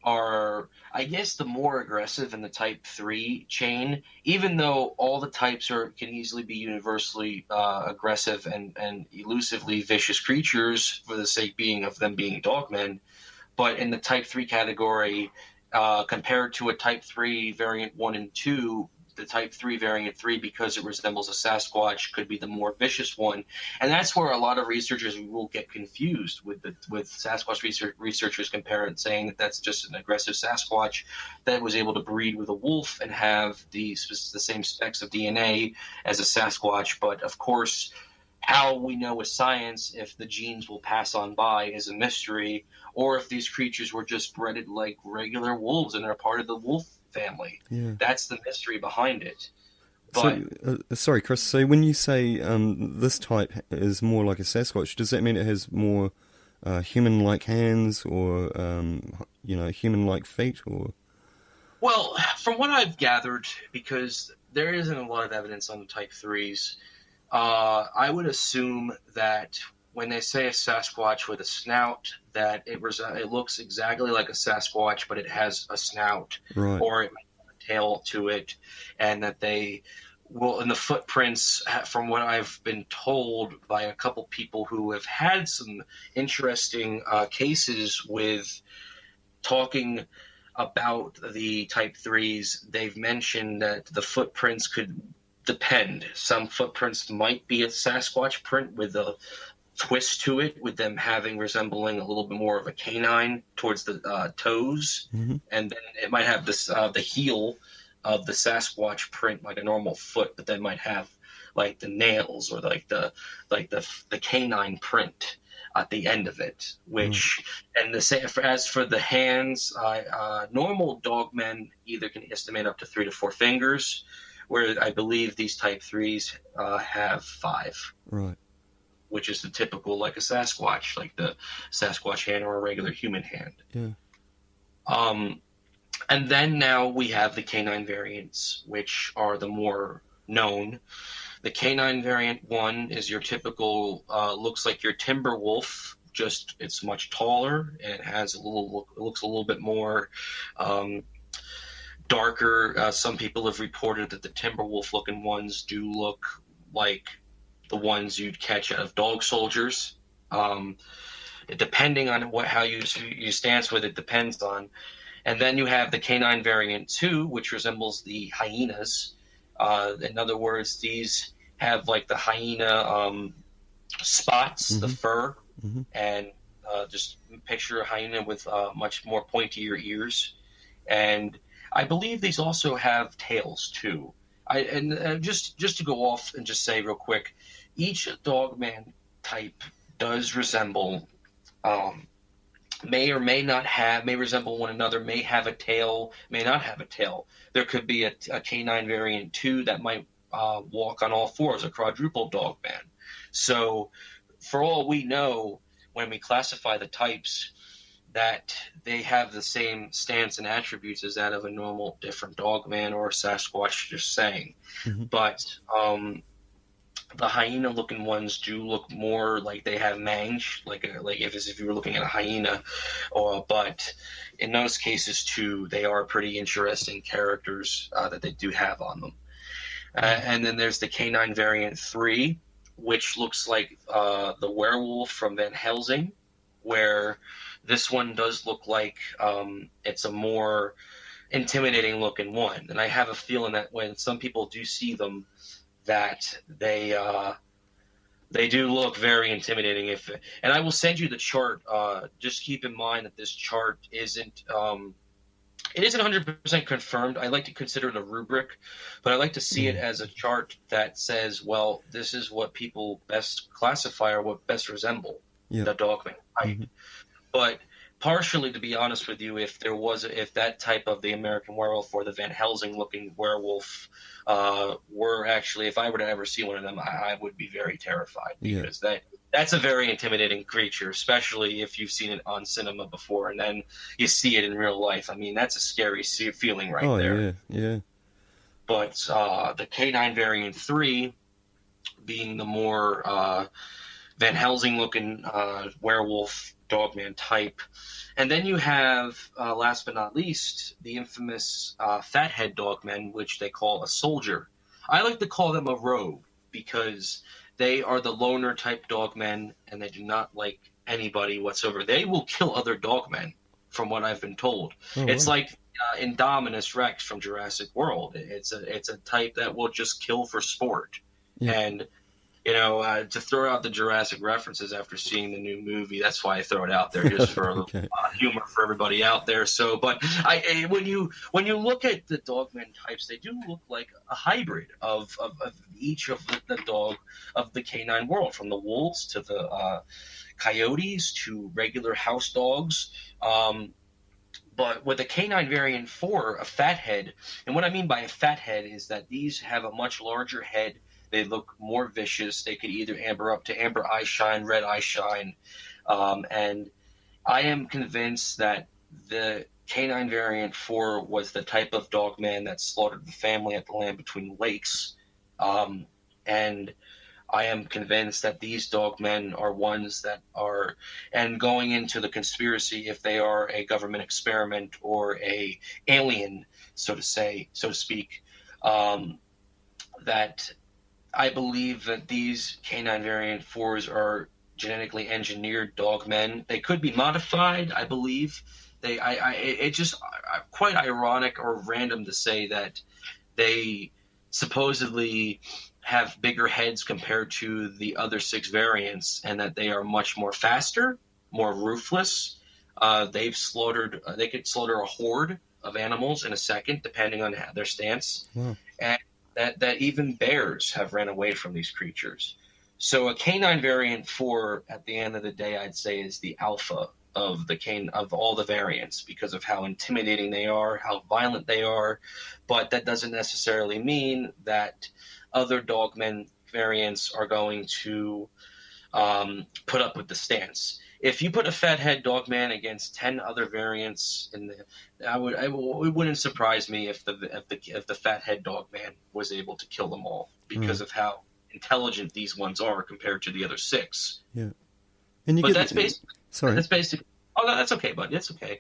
are, I guess, the more aggressive in the Type 3 chain, even though all the types can easily be universally aggressive and elusively vicious creatures for the sake of them being dogmen. But in the Type 3 category, compared to a Type 3 Variant 1 and 2, the Type 3 Variant 3, because it resembles a Sasquatch, could be the more vicious one. And that's where a lot of researchers will get confused with Sasquatch researchers saying that that's just an aggressive Sasquatch that was able to breed with a wolf and have the same specs of DNA as a Sasquatch. But, of course, how we know with science if the genes will pass on by is a mystery, or if these creatures were just bred like regular wolves and are part of the wolf family. Yeah. That's the mystery behind it. But, sorry, Chris, so when you say this type is more like a Sasquatch, does that mean it has more human-like hands or human-like feet? Or? Well, from what I've gathered, because there isn't a lot of evidence on the Type 3s, I would assume that when they say a Sasquatch with a snout, that it looks exactly like a Sasquatch, but it has a snout, right, or it might have a tail to it, and that they will, in the footprints, from what I've been told by a couple people who have had some interesting cases with talking about the Type 3s, they've mentioned that the footprints could depend. Some footprints might be a Sasquatch print with a twist to it, with them resembling a little bit more of a canine towards the toes, and then it might have this the heel of the Sasquatch print like a normal foot, but then might have like the nails or like the canine print at the end of it. Which and the same as for the hands, normal dogmen either can estimate up to 3 to 4 fingers, where I believe these Type 3s have 5. Right. Which is the typical, like a Sasquatch, like the Sasquatch hand or a regular human hand. Yeah. And then now we have the canine variants, which are the more known. The canine variant 1 is your typical, looks like your timber wolf, just it's much taller and it looks a little bit more darker. Some people have reported that the timber wolf looking ones do look like the ones you'd catch out of dog soldiers. depending on how you stance with it depends on. And then you have the canine variant 2, which resembles the hyenas. In other words, these have like the hyena spots, the fur, and just picture a hyena with much more pointier ears. And I believe these also have tails too. Just to go off and just say real quick, each Dogman type does resemble, may or may not have, may resemble one another, may have a tail, may not have a tail. There could be a canine variant 2 that might walk on all fours, a quadruple Dogman. So for all we know, when we classify the types, that they have the same stance and attributes as that of a normal different Dogman or a Sasquatch, just saying. But the hyena-looking ones do look more like they have mange, like if you were looking at a hyena. But in those cases too, they are pretty interesting characters that they do have on them. And then there's the canine variant 3, which looks like the werewolf from Van Helsing, where this one does look like it's a more intimidating looking one. And I have a feeling that when some people do see them, that they do look very intimidating. And I will send you the chart. Just keep in mind that this chart isn't it isn't 100% confirmed. I like to consider it a rubric, but I like to see it as a chart that says, well, this is what people best classify or what best resemble the Dogman type. But partially, to be honest with you, if that type of the American werewolf or the Van Helsing looking werewolf were actually, if I were to ever see one of them, I would be very terrified, because that's a very intimidating creature, especially if you've seen it on cinema before and then you see it in real life. I mean, that's a scary feeling right there. Yeah. But the canine variant 3 being the more Van Helsing looking werewolf Dogman type. And then you have, last but not least, the infamous fathead Dogmen, which they call a soldier. I like to call them a rogue because they are the loner type Dogmen, and they do not like anybody whatsoever. They will kill other Dogmen, from what I've been told. It's like Indominus Rex from Jurassic World. It's a type that will just kill for sport. And to throw out the Jurassic references after seeing the new movie, that's why I throw it out there, just for a little humor for everybody out there. So, but when you look at the Dogman types, they do look like a hybrid of each of the canine world, from the wolves to the coyotes to regular house dogs. But with the canine variant 4, a fathead, and what I mean by a fathead is that these have a much larger head. They look more vicious. They could either amber up to amber eye shine, red eye shine. And I am convinced that the canine variant 4 was the type of Dogman that slaughtered the family at the Land Between Lakes. And I am convinced that these Dogmen are ones that are, and going into the conspiracy, if they are a government experiment or a alien, so to speak, that I believe that these canine variant 4s are genetically engineered Dogmen. They could be modified, I believe. It's just quite ironic or random to say that they supposedly have bigger heads compared to the other 6 variants, and that they are much more faster, more ruthless. They could slaughter a horde of animals in a second, depending on their stance. Wow. And that even bears have ran away from these creatures. So a canine variant 4, at the end of the day, I'd say is the alpha of all the variants, because of how intimidating they are, how violent they are. But that doesn't necessarily mean that other Dogmen variants are going to put up with the stance. If you put a fathead Dogman against 10 other variants, it wouldn't surprise me if the fathead Dogman was able to kill them all, because of how intelligent these ones are compared to the other 6. Yeah, that's basically. Oh, no, that's okay, bud. That's okay.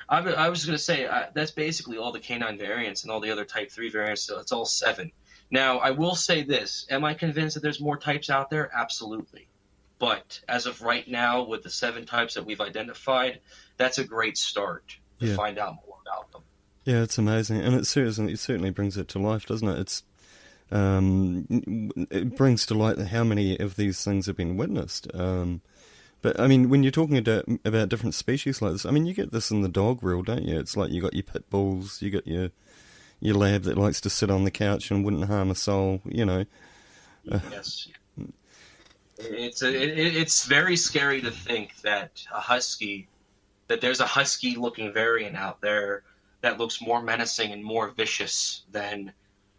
I was going to say that's basically all the canine variants and all the other Type 3 variants. So it's all 7. Now, I will say this: am I convinced that there's more types out there? Absolutely. But as of right now, with the 7 types that we've identified, that's a great start to Yeah. find out more about them. Yeah, it's amazing, and it certainly brings it to life, doesn't it? It brings to light how many of these things have been witnessed. But I mean, when you're talking about different species like this, I mean, you get this in the dog world, don't you? It's like you got your pit bulls, you got your lab that likes to sit on the couch and wouldn't harm a soul, you know. Yes. It's very scary to think that there's a husky looking variant out there that looks more menacing and more vicious than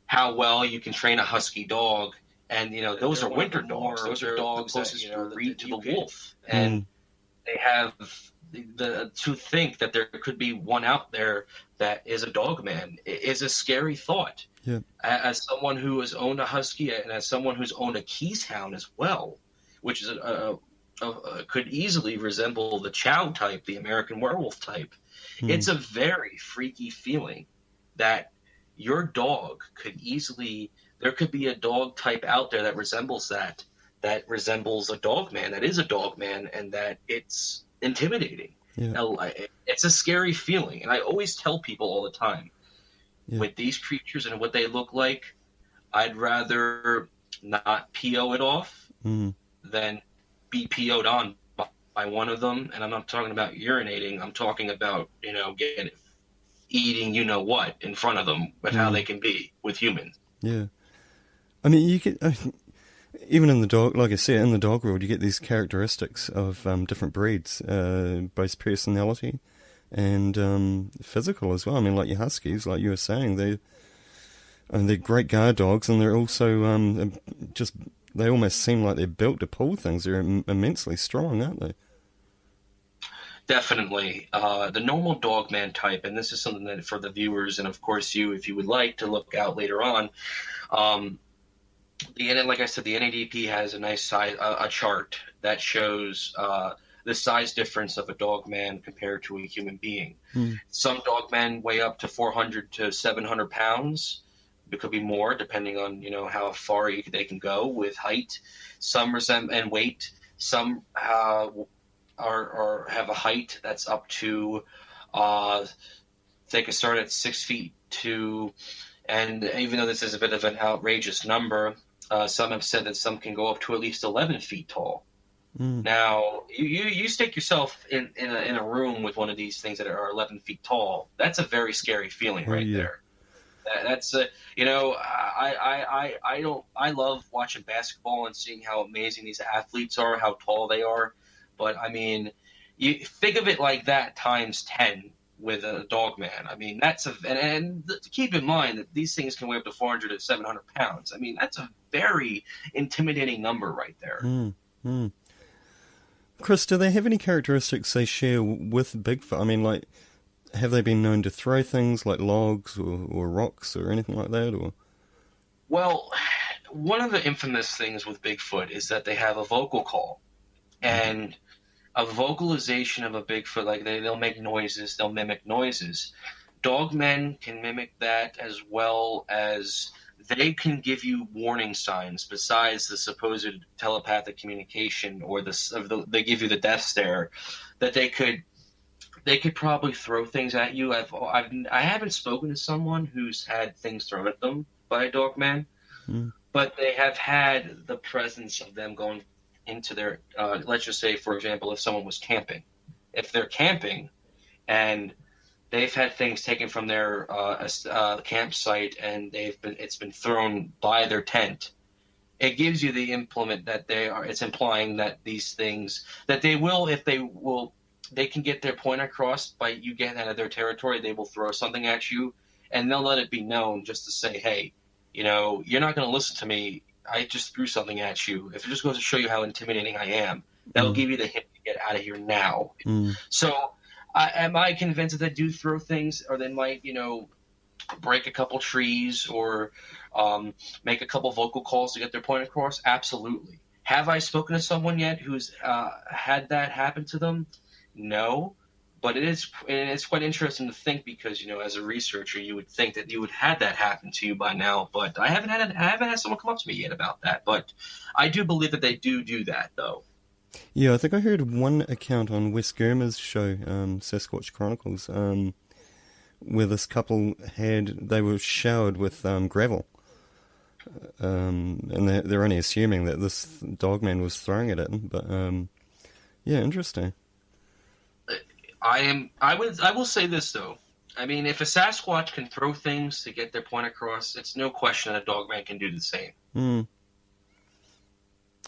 how well you can train a husky dog. And, those are winter dogs. Those are dogs that, breed to the wolf. And they have to think that there could be one out there that is a Dogman is a scary thought. Yeah. As someone who has owned a husky and as someone who's owned a Keeshond as well, which is could easily resemble the Chow type, the American werewolf type. It's a very freaky feeling that your dog there could be a dog type out there that resembles resembles a Dogman, that is a Dogman, and that it's intimidating. Yeah. Now, it's a scary feeling, and I always tell people all the time, with these creatures and what they look like, I'd rather not PO it off than be PO'd on by one of them. And I'm not talking about urinating. I'm talking about, eating what in front of them, but how they can be with humans. Yeah. I mean, you get, even in the dog, like I said, in the dog world, you get these characteristics of different breeds, both personality and physical as well. I mean, like your huskies, like you were saying, they're great guard dogs, and they're also they almost seem like they're built to pull things. They're immensely strong, aren't they? Definitely. The normal Dogman type, and this is something that for the viewers, and of course you, if you would like to look out later on, like I said, the NADP has a nice size, a chart that shows the size difference of a Dogman compared to a human being. Some Dogmen weigh up to 400 to 700 pounds. It could be more, depending on how far they can go with height. Some and weight. Some have a height that's up to they can start at 6 feet to, and even though this is a bit of an outrageous number, some have said that some can go up to at least 11 feet tall. Now, you stick yourself in a room with one of these things that are 11 feet tall. That's a very scary feeling there. That's I love watching basketball and seeing how amazing these athletes are, how tall they are. But I mean, you think of it like that times 10 with a Dogman. I mean, and keep in mind that these things can weigh up to 400 to 700 pounds. I mean, that's a very intimidating number right there. Chris, do they have any characteristics they share with Bigfoot? I mean, like, have they been known to throw things like logs or rocks or anything like that? Or well, one of the infamous things with Bigfoot is that they have a vocal call, and a vocalization of a Bigfoot, like they'll make noises, they'll mimic noises. Dogmen can mimic that, as well as they can give you warning signs besides the supposed telepathic communication or they give you the death stare, that they could probably throw things at you. I haven't spoken to someone who's had things thrown at them by a Dogman, but they have had the presence of them going into their, let's just say, for example, if someone was camping. If they're camping and they've had things taken from their campsite and it's been thrown by their tent, it gives you the implement that it's implying that these things, that they can get their point across by you getting out of their territory. They will throw something at you, and they'll let it be known just to say, hey, you're not going to listen to me. I just threw something at you. If it just goes to show you how intimidating I am, that'll give you the hint to get out of here now. So am I convinced that they do throw things, or they might, break a couple trees or make a couple vocal calls to get their point across? Absolutely. Have I spoken to someone yet who's had that happen to them? No. But it's quite interesting to think because, as a researcher, you would think that you would had that happen to you by now. But I haven't had someone come up to me yet about that. But I do believe that they do that, though. Yeah, I think I heard one account on Wes Germer's show, Sasquatch Chronicles, where this couple they were showered with gravel. And they're only assuming that this dogman was throwing it at them, but yeah, interesting. I will say this though. I mean, if a Sasquatch can throw things to get their point across, it's no question that a dogman can do the same. Mm.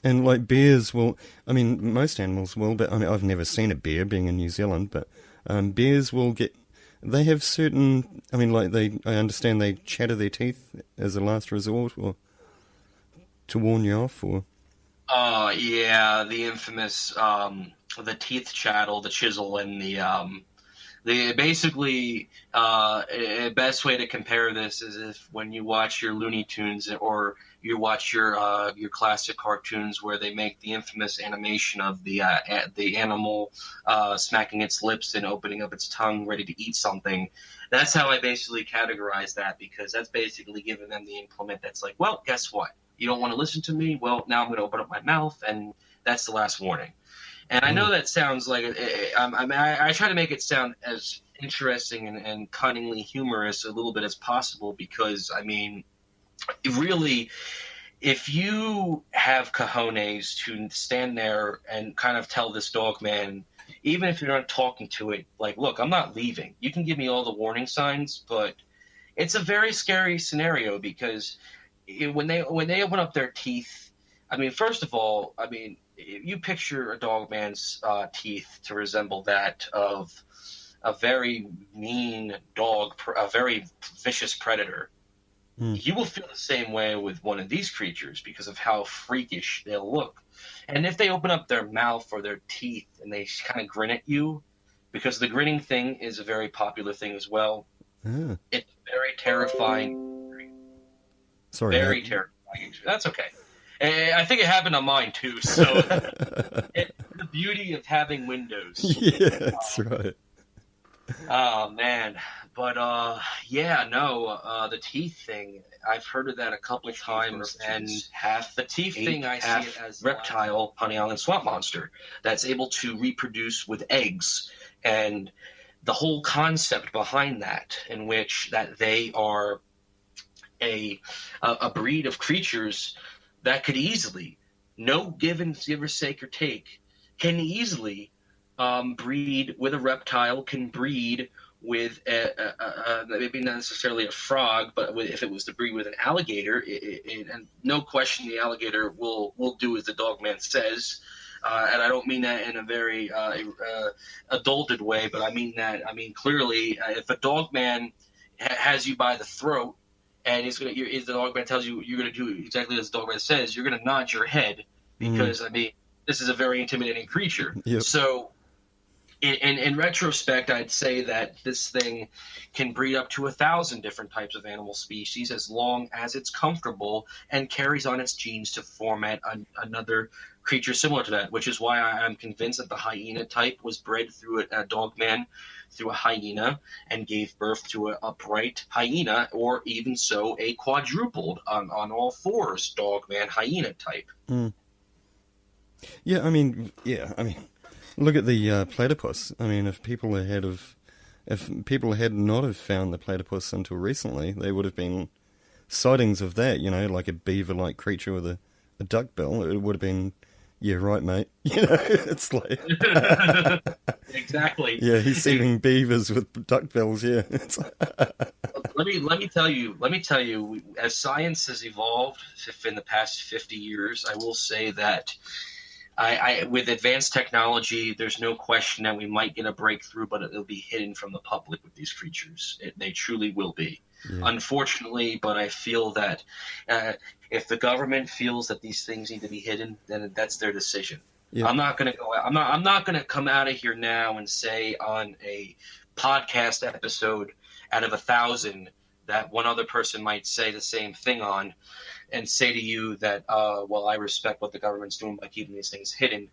And like bears will, I mean, most animals will, but I mean, I've never seen a bear being in New Zealand, but bears will get, they have certain, I mean, like I understand they chatter their teeth as a last resort or to warn you off or. Yeah, the infamous, the teeth chattle, the chisel, and the basically, a best way to compare this is if when you watch your Looney Tunes or you watch your classic cartoons where they make the infamous animation of the animal smacking its lips and opening up its tongue ready to eat something. That's how I basically categorize that, because that's basically giving them the implement that's like, well, guess what? You don't want to listen to me? Well, now I'm going to open up my mouth, and that's the last warning. And I know that sounds like I try to make it sound as interesting and cunningly humorous a little bit as possible, because I mean, really, if you have cojones to stand there and kind of tell this dog man, even if you're not talking to it, like, look, I'm not leaving. You can give me all the warning signs, but it's a very scary scenario, because when they open up their teeth, I mean, first of all, I mean, you picture a dogman's teeth to resemble that of a very mean dog, a very vicious predator. You will feel the same way with one of these creatures because of how freakish they'll look. And if they open up their mouth or their teeth and they kind of grin at you, because the grinning thing is a very popular thing as well, it's very terrifying. Sorry, very terrifying. That's okay. I think it happened on mine too. So it's the beauty of having windows. Yeah, that's right. Oh man, but the teeth thing. I've heard of that a couple of times, and the teeth thing I see it as reptile, Honey Island swamp monster that's able to reproduce with eggs, and the whole concept behind that, in which that they are a breed of creatures that could easily, no give or take or take, can easily breed with a reptile, can breed with maybe not necessarily a frog, but if it was to breed with an alligator, and no question the alligator will do as the dogman says. And I don't mean that in a very adulted way, but I mean clearly, if a dogman has you by the throat, and the dogman tells you you're going to do exactly as the dogman says, you're going to nod your head, because I mean, this is a very intimidating creature. Yep. So in retrospect, I'd say that this thing can breed up to 1,000 different types of animal species, as long as it's comfortable and carries on its genes to format another creature similar to that, which is why I'm convinced that the hyena type was bred through a dogman, through a hyena, and gave birth to an upright hyena, or even so a quadrupled on all fours dogman hyena type. Yeah, I mean, look at the platypus. I mean, if people had not have found the platypus until recently, they would have been sightings of that. You know, like a beaver-like creature with a duck bill. It would have been, yeah, right, mate. You know, it's like exactly. Yeah, he's eating beavers with duck bills. Yeah. Let me tell you. As science has evolved in the past 50 years, I will say that. With advanced technology, there's no question that we might get a breakthrough, but it'll be hidden from the public with these creatures. They truly will be. Yeah. Unfortunately, but I feel that if the government feels that these things need to be hidden, then that's their decision. Yeah. I'm not going to go. I'm not going to come out of here now and say on a podcast episode out of 1,000 that one other person might say the same thing on, and say to you that, well, I respect what the government's doing by keeping these things hidden.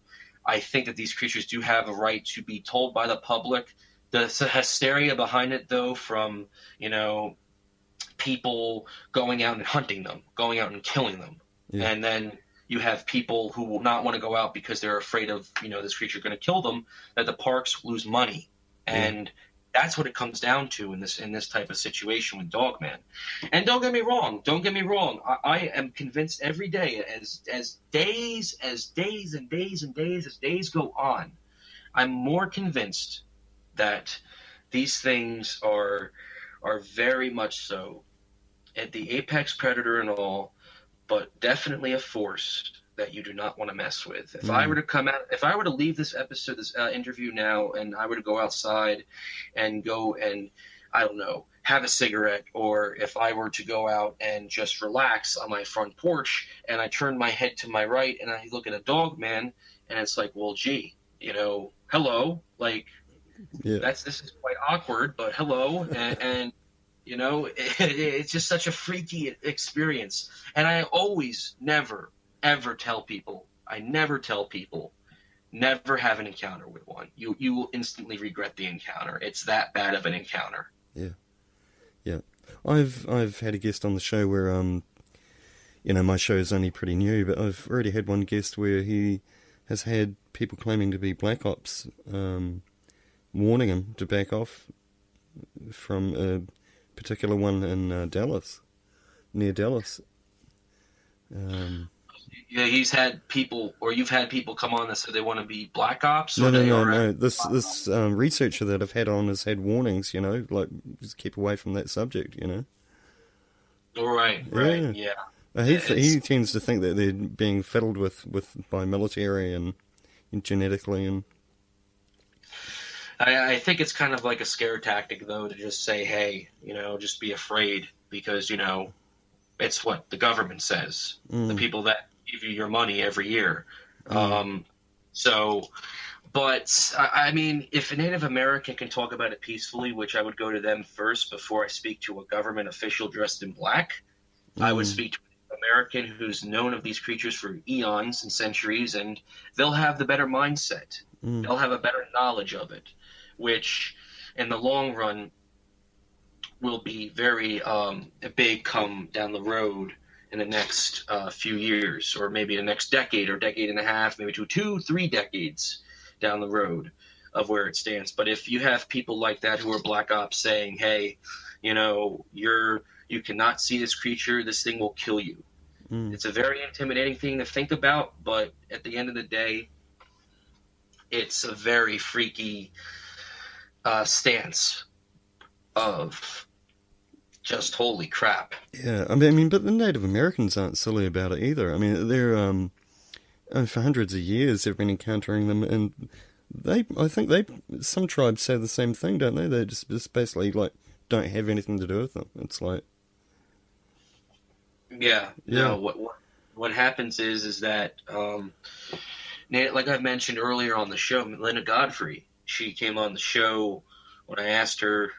I think that these creatures do have a right to be told by the public. The hysteria behind it, though, from, people going out and hunting them, going out and killing them, and then you have people who will not want to go out because they're afraid of, this creature going to kill them, that the parks lose money. And that's what it comes down to in this type of situation with Dogman. And don't get me wrong. I am convinced every day, as days and days go on, I'm more convinced that these things are very much so at the apex predator and all, but definitely a force that you do not want to mess with. If I were to leave this episode, this interview now, and I were to go outside and go and, I don't know, have a cigarette, or if I were to go out and just relax on my front porch and I turn my head to my right and I look at a Dogman, and it's like, well, gee, hello, like, this is quite awkward, but hello, and it's just such a freaky experience. And I always never tell people, never have an encounter with one. You will instantly regret the encounter. It's that bad of an encounter. Yeah. I've had a guest on the show where my show is only pretty new, but I've already had one guest where he has had people claiming to be black ops warning him to back off from a particular one in Dallas, near Dallas. Yeah, he's had people, or you've had people come on that said they want to be black ops? No. This researcher that I've had on has had warnings, like, just keep away from that subject, Right, yeah. He tends to think that they're being fiddled with by military and genetically. And I think it's kind of like a scare tactic, though, to just say, hey, just be afraid, because, it's what the government says. The people that give you your money every year. But I mean, if a Native American can talk about it peacefully, which I would go to them first before I speak to a government official dressed in black, I would speak to an American who's known of these creatures for eons and centuries, and they'll have the better mindset. They'll have a better knowledge of it, which in the long run will be very big come down the road in the next few years, or maybe the next decade or decade and a half, maybe 2-3 decades down the road of where it stands. But if you have people like that who are black ops saying, hey, you cannot see this creature, this thing will kill you. It's a very intimidating thing to think about, but at the end of the day, it's a very freaky stance of just holy crap. Yeah, I mean, but the Native Americans aren't silly about it either. I mean, they're for hundreds of years they've been encountering them, and I think some tribes say the same thing, don't they? They just basically like don't have anything to do with them. It's like, no. What happens is that like I've mentioned earlier on the show, Linda Godfrey, she came on the show when I asked her,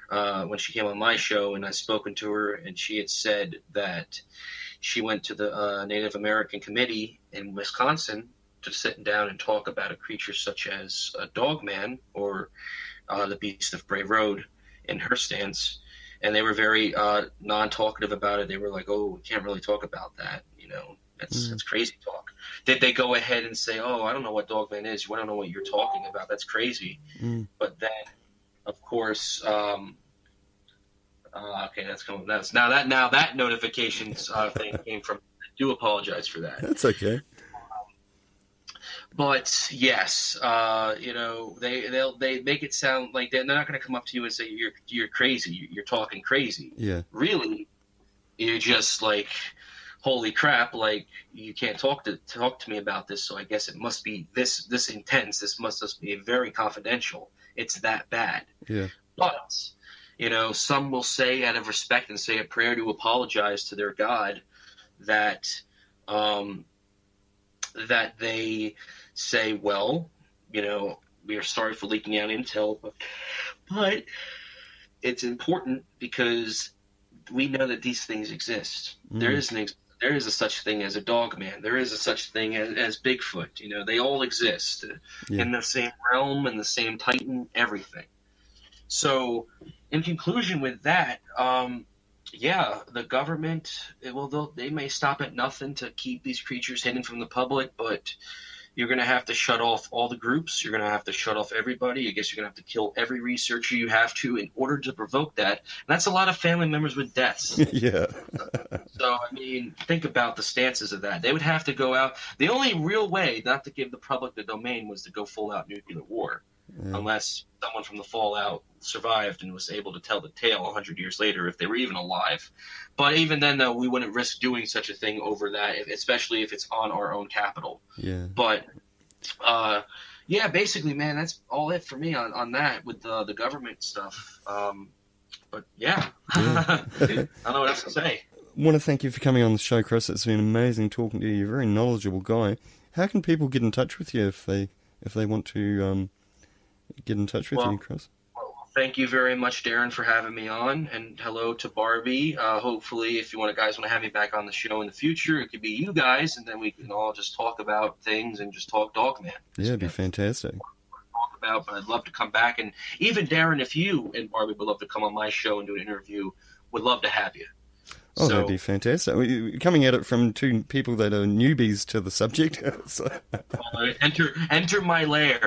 when she came on my show, and I spoken to her, and she had said that she went to the Native American Committee in Wisconsin to sit down and talk about a creature such as a Dogman or the Beast of Bray Road in her stance. And they were very non-talkative about it. They were like, oh, we can't really talk about that. That's crazy talk. Did they go ahead and say, oh, I don't know what Dogman is. I don't know what you're talking about. That's crazy. But then, of course, okay, that's coming. Now that notifications thing came from. I do apologize for that. That's okay. But yes, they make it sound like they're not going to come up to you and say you're crazy. You're talking crazy. Yeah. Really, you're just like, holy crap! Like, you can't talk to me about this. So I guess it must be this intense. This must be very confidential. It's that bad. Yeah. But some will say out of respect and say a prayer to apologize to their God that they say, well, we are sorry for leaking out intel, but it's important because we know that these things exist. There is a such thing as a Dogman. There is a such thing as Bigfoot. They all exist in the same realm, in the same Titan, everything. So, in conclusion with that, Yeah, the government, they may stop at nothing to keep these creatures hidden from the public, but you're going to have to shut off all the groups. You're going to have to shut off everybody. I guess you're going to have to kill every researcher you have to in order to provoke that. And that's a lot of family members with deaths. Yeah. So, I mean, think about the stances of that. They would have to go out. The only real way not to give the public the domain was to go full out nuclear war, unless someone from the Fallout survived and was able to tell the tale 100 years later if they were even alive. But even then, though, we wouldn't risk doing such a thing over that, especially if it's on our own capital. Yeah. But, yeah, basically, man, that's all it for me on that with the government stuff. But, yeah, I don't know what else to say. I want to thank you for coming on the show, Chris. It's been amazing talking to you. You're a very knowledgeable guy. How can people get in touch with you if they want to get in touch with you, Chris? Well, thank you very much, Darren, for having me on, and hello to Barbie. Hopefully, if you guys want to have me back on the show in the future, it could be you guys, and then we can all just talk about things and just talk Dogman. Yeah, it'd be fantastic. But I'd love to come back, and even Darren, if you and Barbie would love to come on my show and do an interview, would love to have you. Oh, that'd be fantastic. We're coming at it from two people that are newbies to the subject. So. Enter my lair.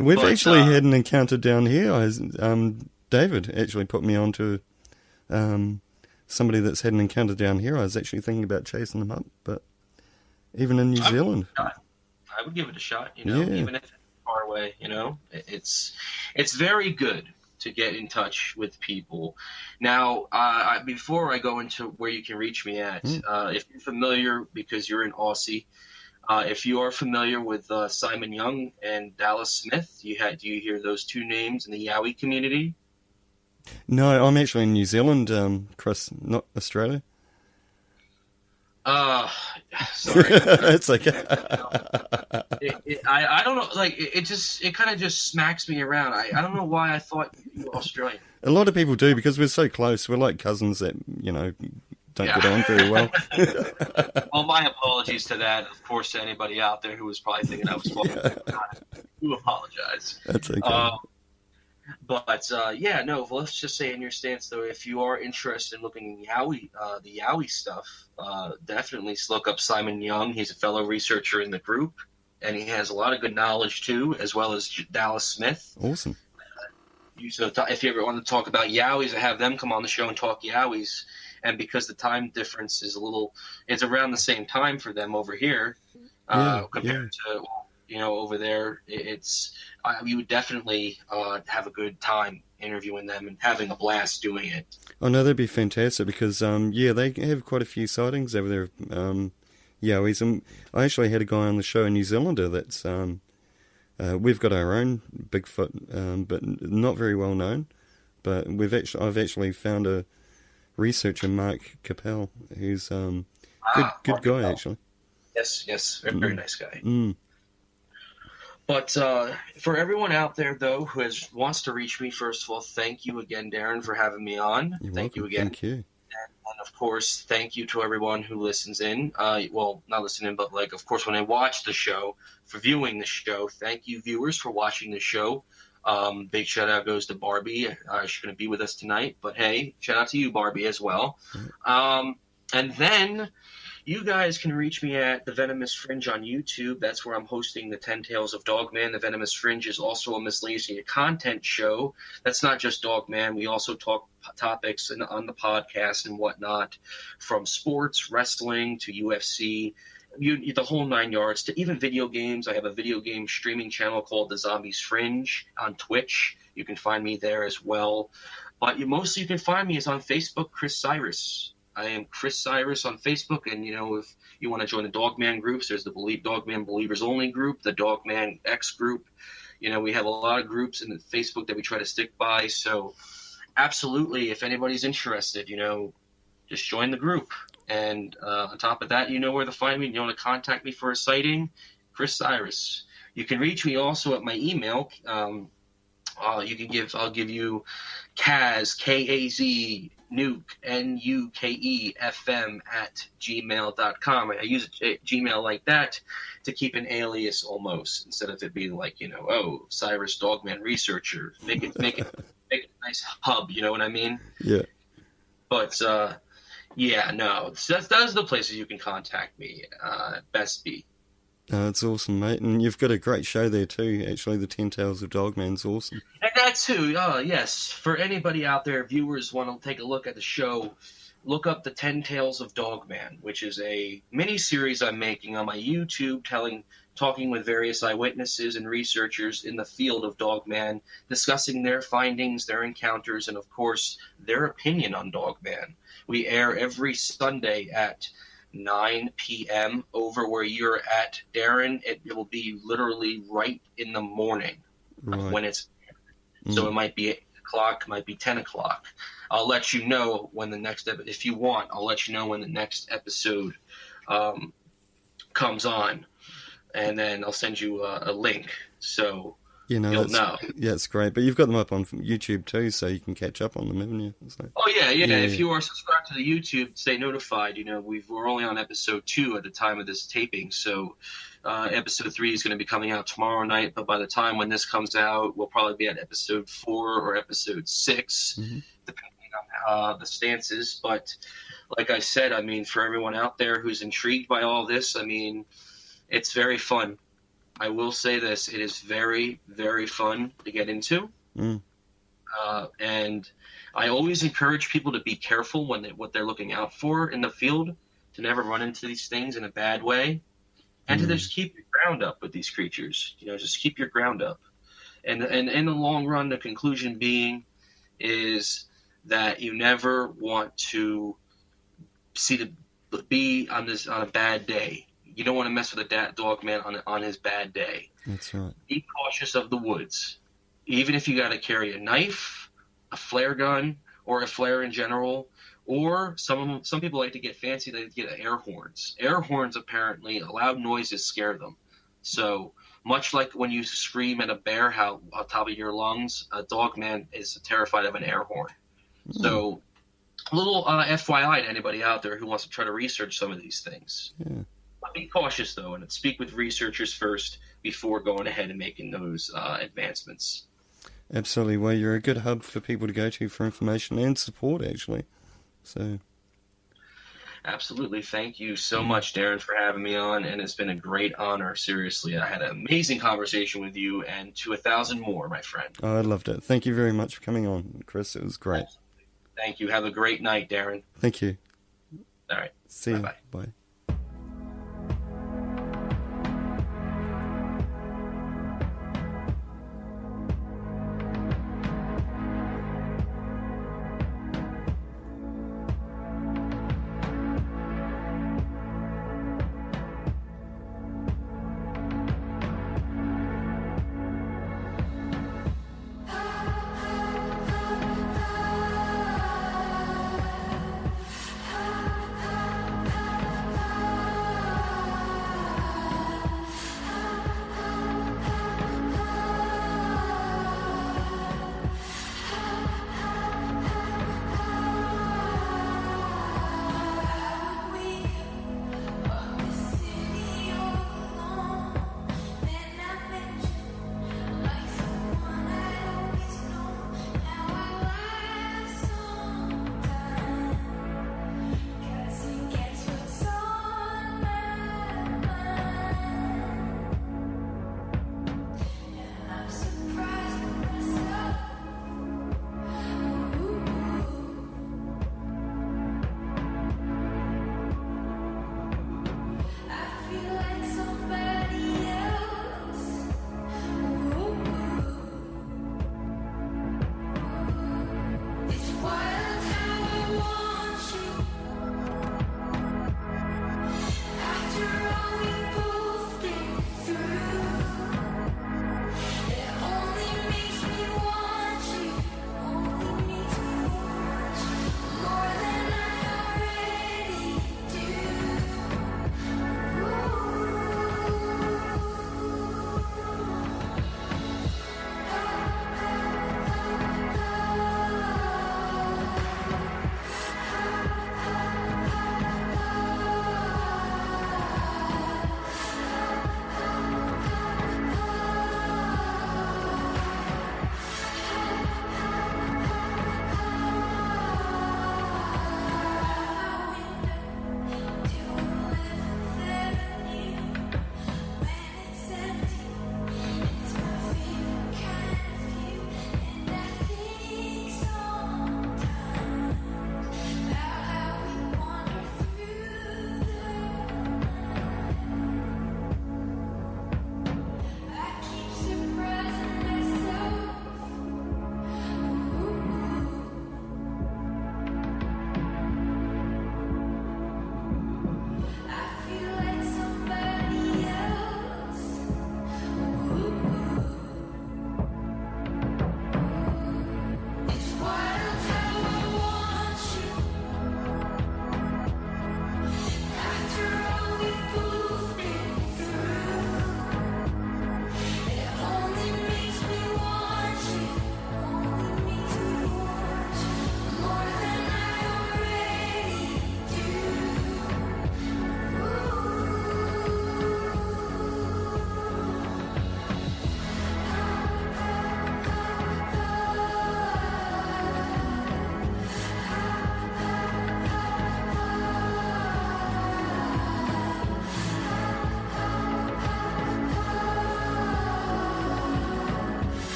We've actually had an encounter down here. David actually put me on to somebody that's had an encounter down here. I was actually thinking about chasing them up, but even in New Zealand. I would give it a shot, even if it's far away, It's very good to get in touch with people. Now, before I go into where you can reach me at, if you're familiar, because you're an Aussie, if you are familiar with Simon Young and Dallas Smith, do you hear those two names in the Yowie community? No, I'm actually in New Zealand, Chris, not Australia. Sorry. It's okay. I don't know. Like it kind of just smacks me around. I don't know why I thought you were Australian. A lot of people do because we're so close. We're like cousins that don't get on very well. Well, my apologies to that. Of course, to anybody out there who was probably thinking I was talking. I do apologize. That's okay. But let's just say in your stance, though, if you are interested in looking at the Yowie stuff, definitely look up Simon Young. He's a fellow researcher in the group, and he has a lot of good knowledge, too, as well as Dallas Smith. Awesome. If you ever want to talk about Yowies, I have them come on the show and talk Yowies. And because the time difference is it's around the same time for them over here compared to over there, we would definitely have a good time interviewing them and having a blast doing it. Oh no, that'd be fantastic because they have quite a few sightings over there. Yowies, and I actually had a guy on the show, a New Zealander that's we've got our own Bigfoot, but not very well known. But I've actually found a researcher, Mark Capel, who's good guy actually. Yes, very nice guy. Mm. But for everyone out there, though, who wants to reach me, first of all, thank you again, Darren, for having me on. Thank you again. Thank you. And, of course, thank you to everyone who listens in. Well, not listening, but, of course, when they watch the show, for viewing the show. Thank you, viewers, for watching the show. Big shout-out goes to Barbie. She's going to be with us tonight. But, hey, shout-out to you, Barbie, as well. And then you guys can reach me at The Venomous Fringe on YouTube. That's where I'm hosting the 10 Tales of Dogman. The Venomous Fringe is also a Miss Lacey content show. That's not just Dogman. We also talk topics on the podcast and whatnot, from sports, wrestling, to UFC, the whole 9 yards, to even video games. I have a video game streaming channel called The Zombies Fringe on Twitch. You can find me there as well. But mostly you can find me is on Facebook, Chris Cyrus. I am Chris Cyrus on Facebook, and if you want to join the Dogman groups, there's the Dogman Believers Only group, the Dogman X group. We have a lot of groups in Facebook that we try to stick by. So, absolutely, if anybody's interested, just join the group. And on top of that, you know where to find me. You want to contact me for a sighting, Chris Cyrus. You can reach me also at my email. I'll give you Kaz, K-A-Z, Nuke, N-U-K-E, FM at gmail.com. I use Gmail like that to keep an alias almost, instead of it being like, Cyrus Dogman Researcher. Make make it a nice hub. You know what I mean? Yeah. But yeah, no, that's the places you can contact me. Best be. It's awesome, mate. And you've got a great show there too, actually. The 10 Tales of Dogman's awesome. And that too, yes. For anybody out there, viewers want to take a look at the show, look up the 10 Tales of Dogman, which is a mini-series I'm making on my YouTube talking with various eyewitnesses and researchers in the field of Dogman, discussing their findings, their encounters, and of course, their opinion on Dogman. We air every Sunday at 9 p.m. over where you're at, Darren. It will be literally right in the morning when it's. So it might be 8 o'clock, might be 10 o'clock. I'll let you know when the next if you want. I'll let you know when the next episode comes on, and then I'll send you a link so you'll know. Yeah, it's great. But you've got them up on YouTube too, so you can catch up on them, haven't you? So, oh yeah. If you are subscribed to the YouTube, stay notified. We're only on episode 2 at the time of this taping, so episode 3 is going to be coming out tomorrow night. But by the time when this comes out, we'll probably be at episode 4 or episode 6, depending on the stances. But like I said, I mean, for everyone out there who's intrigued by all this, I mean, it's very fun. I will say this, it is very, very fun to get into. And I always encourage people to be careful what they're looking out for in the field, to never run into these things in a bad way, and to just keep your ground up with these creatures. Just keep your ground up. And in the long run, the conclusion being is that you never want to be on a bad day. You don't want to mess with a Dogman on his bad day. That's right. Be cautious of the woods. Even if you got to carry a knife, a flare gun, or a flare in general, or some people like to get fancy, they get air horns. Air horns, apparently, loud noises scare them. So much like when you scream at a bear on top of your lungs, a Dogman is terrified of an air horn. So a little FYI to anybody out there who wants to try to research some of these things. Yeah. Be cautious, though, and speak with researchers first before going ahead and making those advancements. Absolutely. Well, you're a good hub for people to go to for information and support, actually. So, absolutely. Thank you so much, Darren, for having me on, and it's been a great honor. Seriously, I had an amazing conversation with you, and to 1,000 more, my friend. Oh, I loved it. Thank you very much for coming on, Chris. It was great. Thank you. Have a great night, Darren. Thank you. All right. See you. Bye-bye. Bye.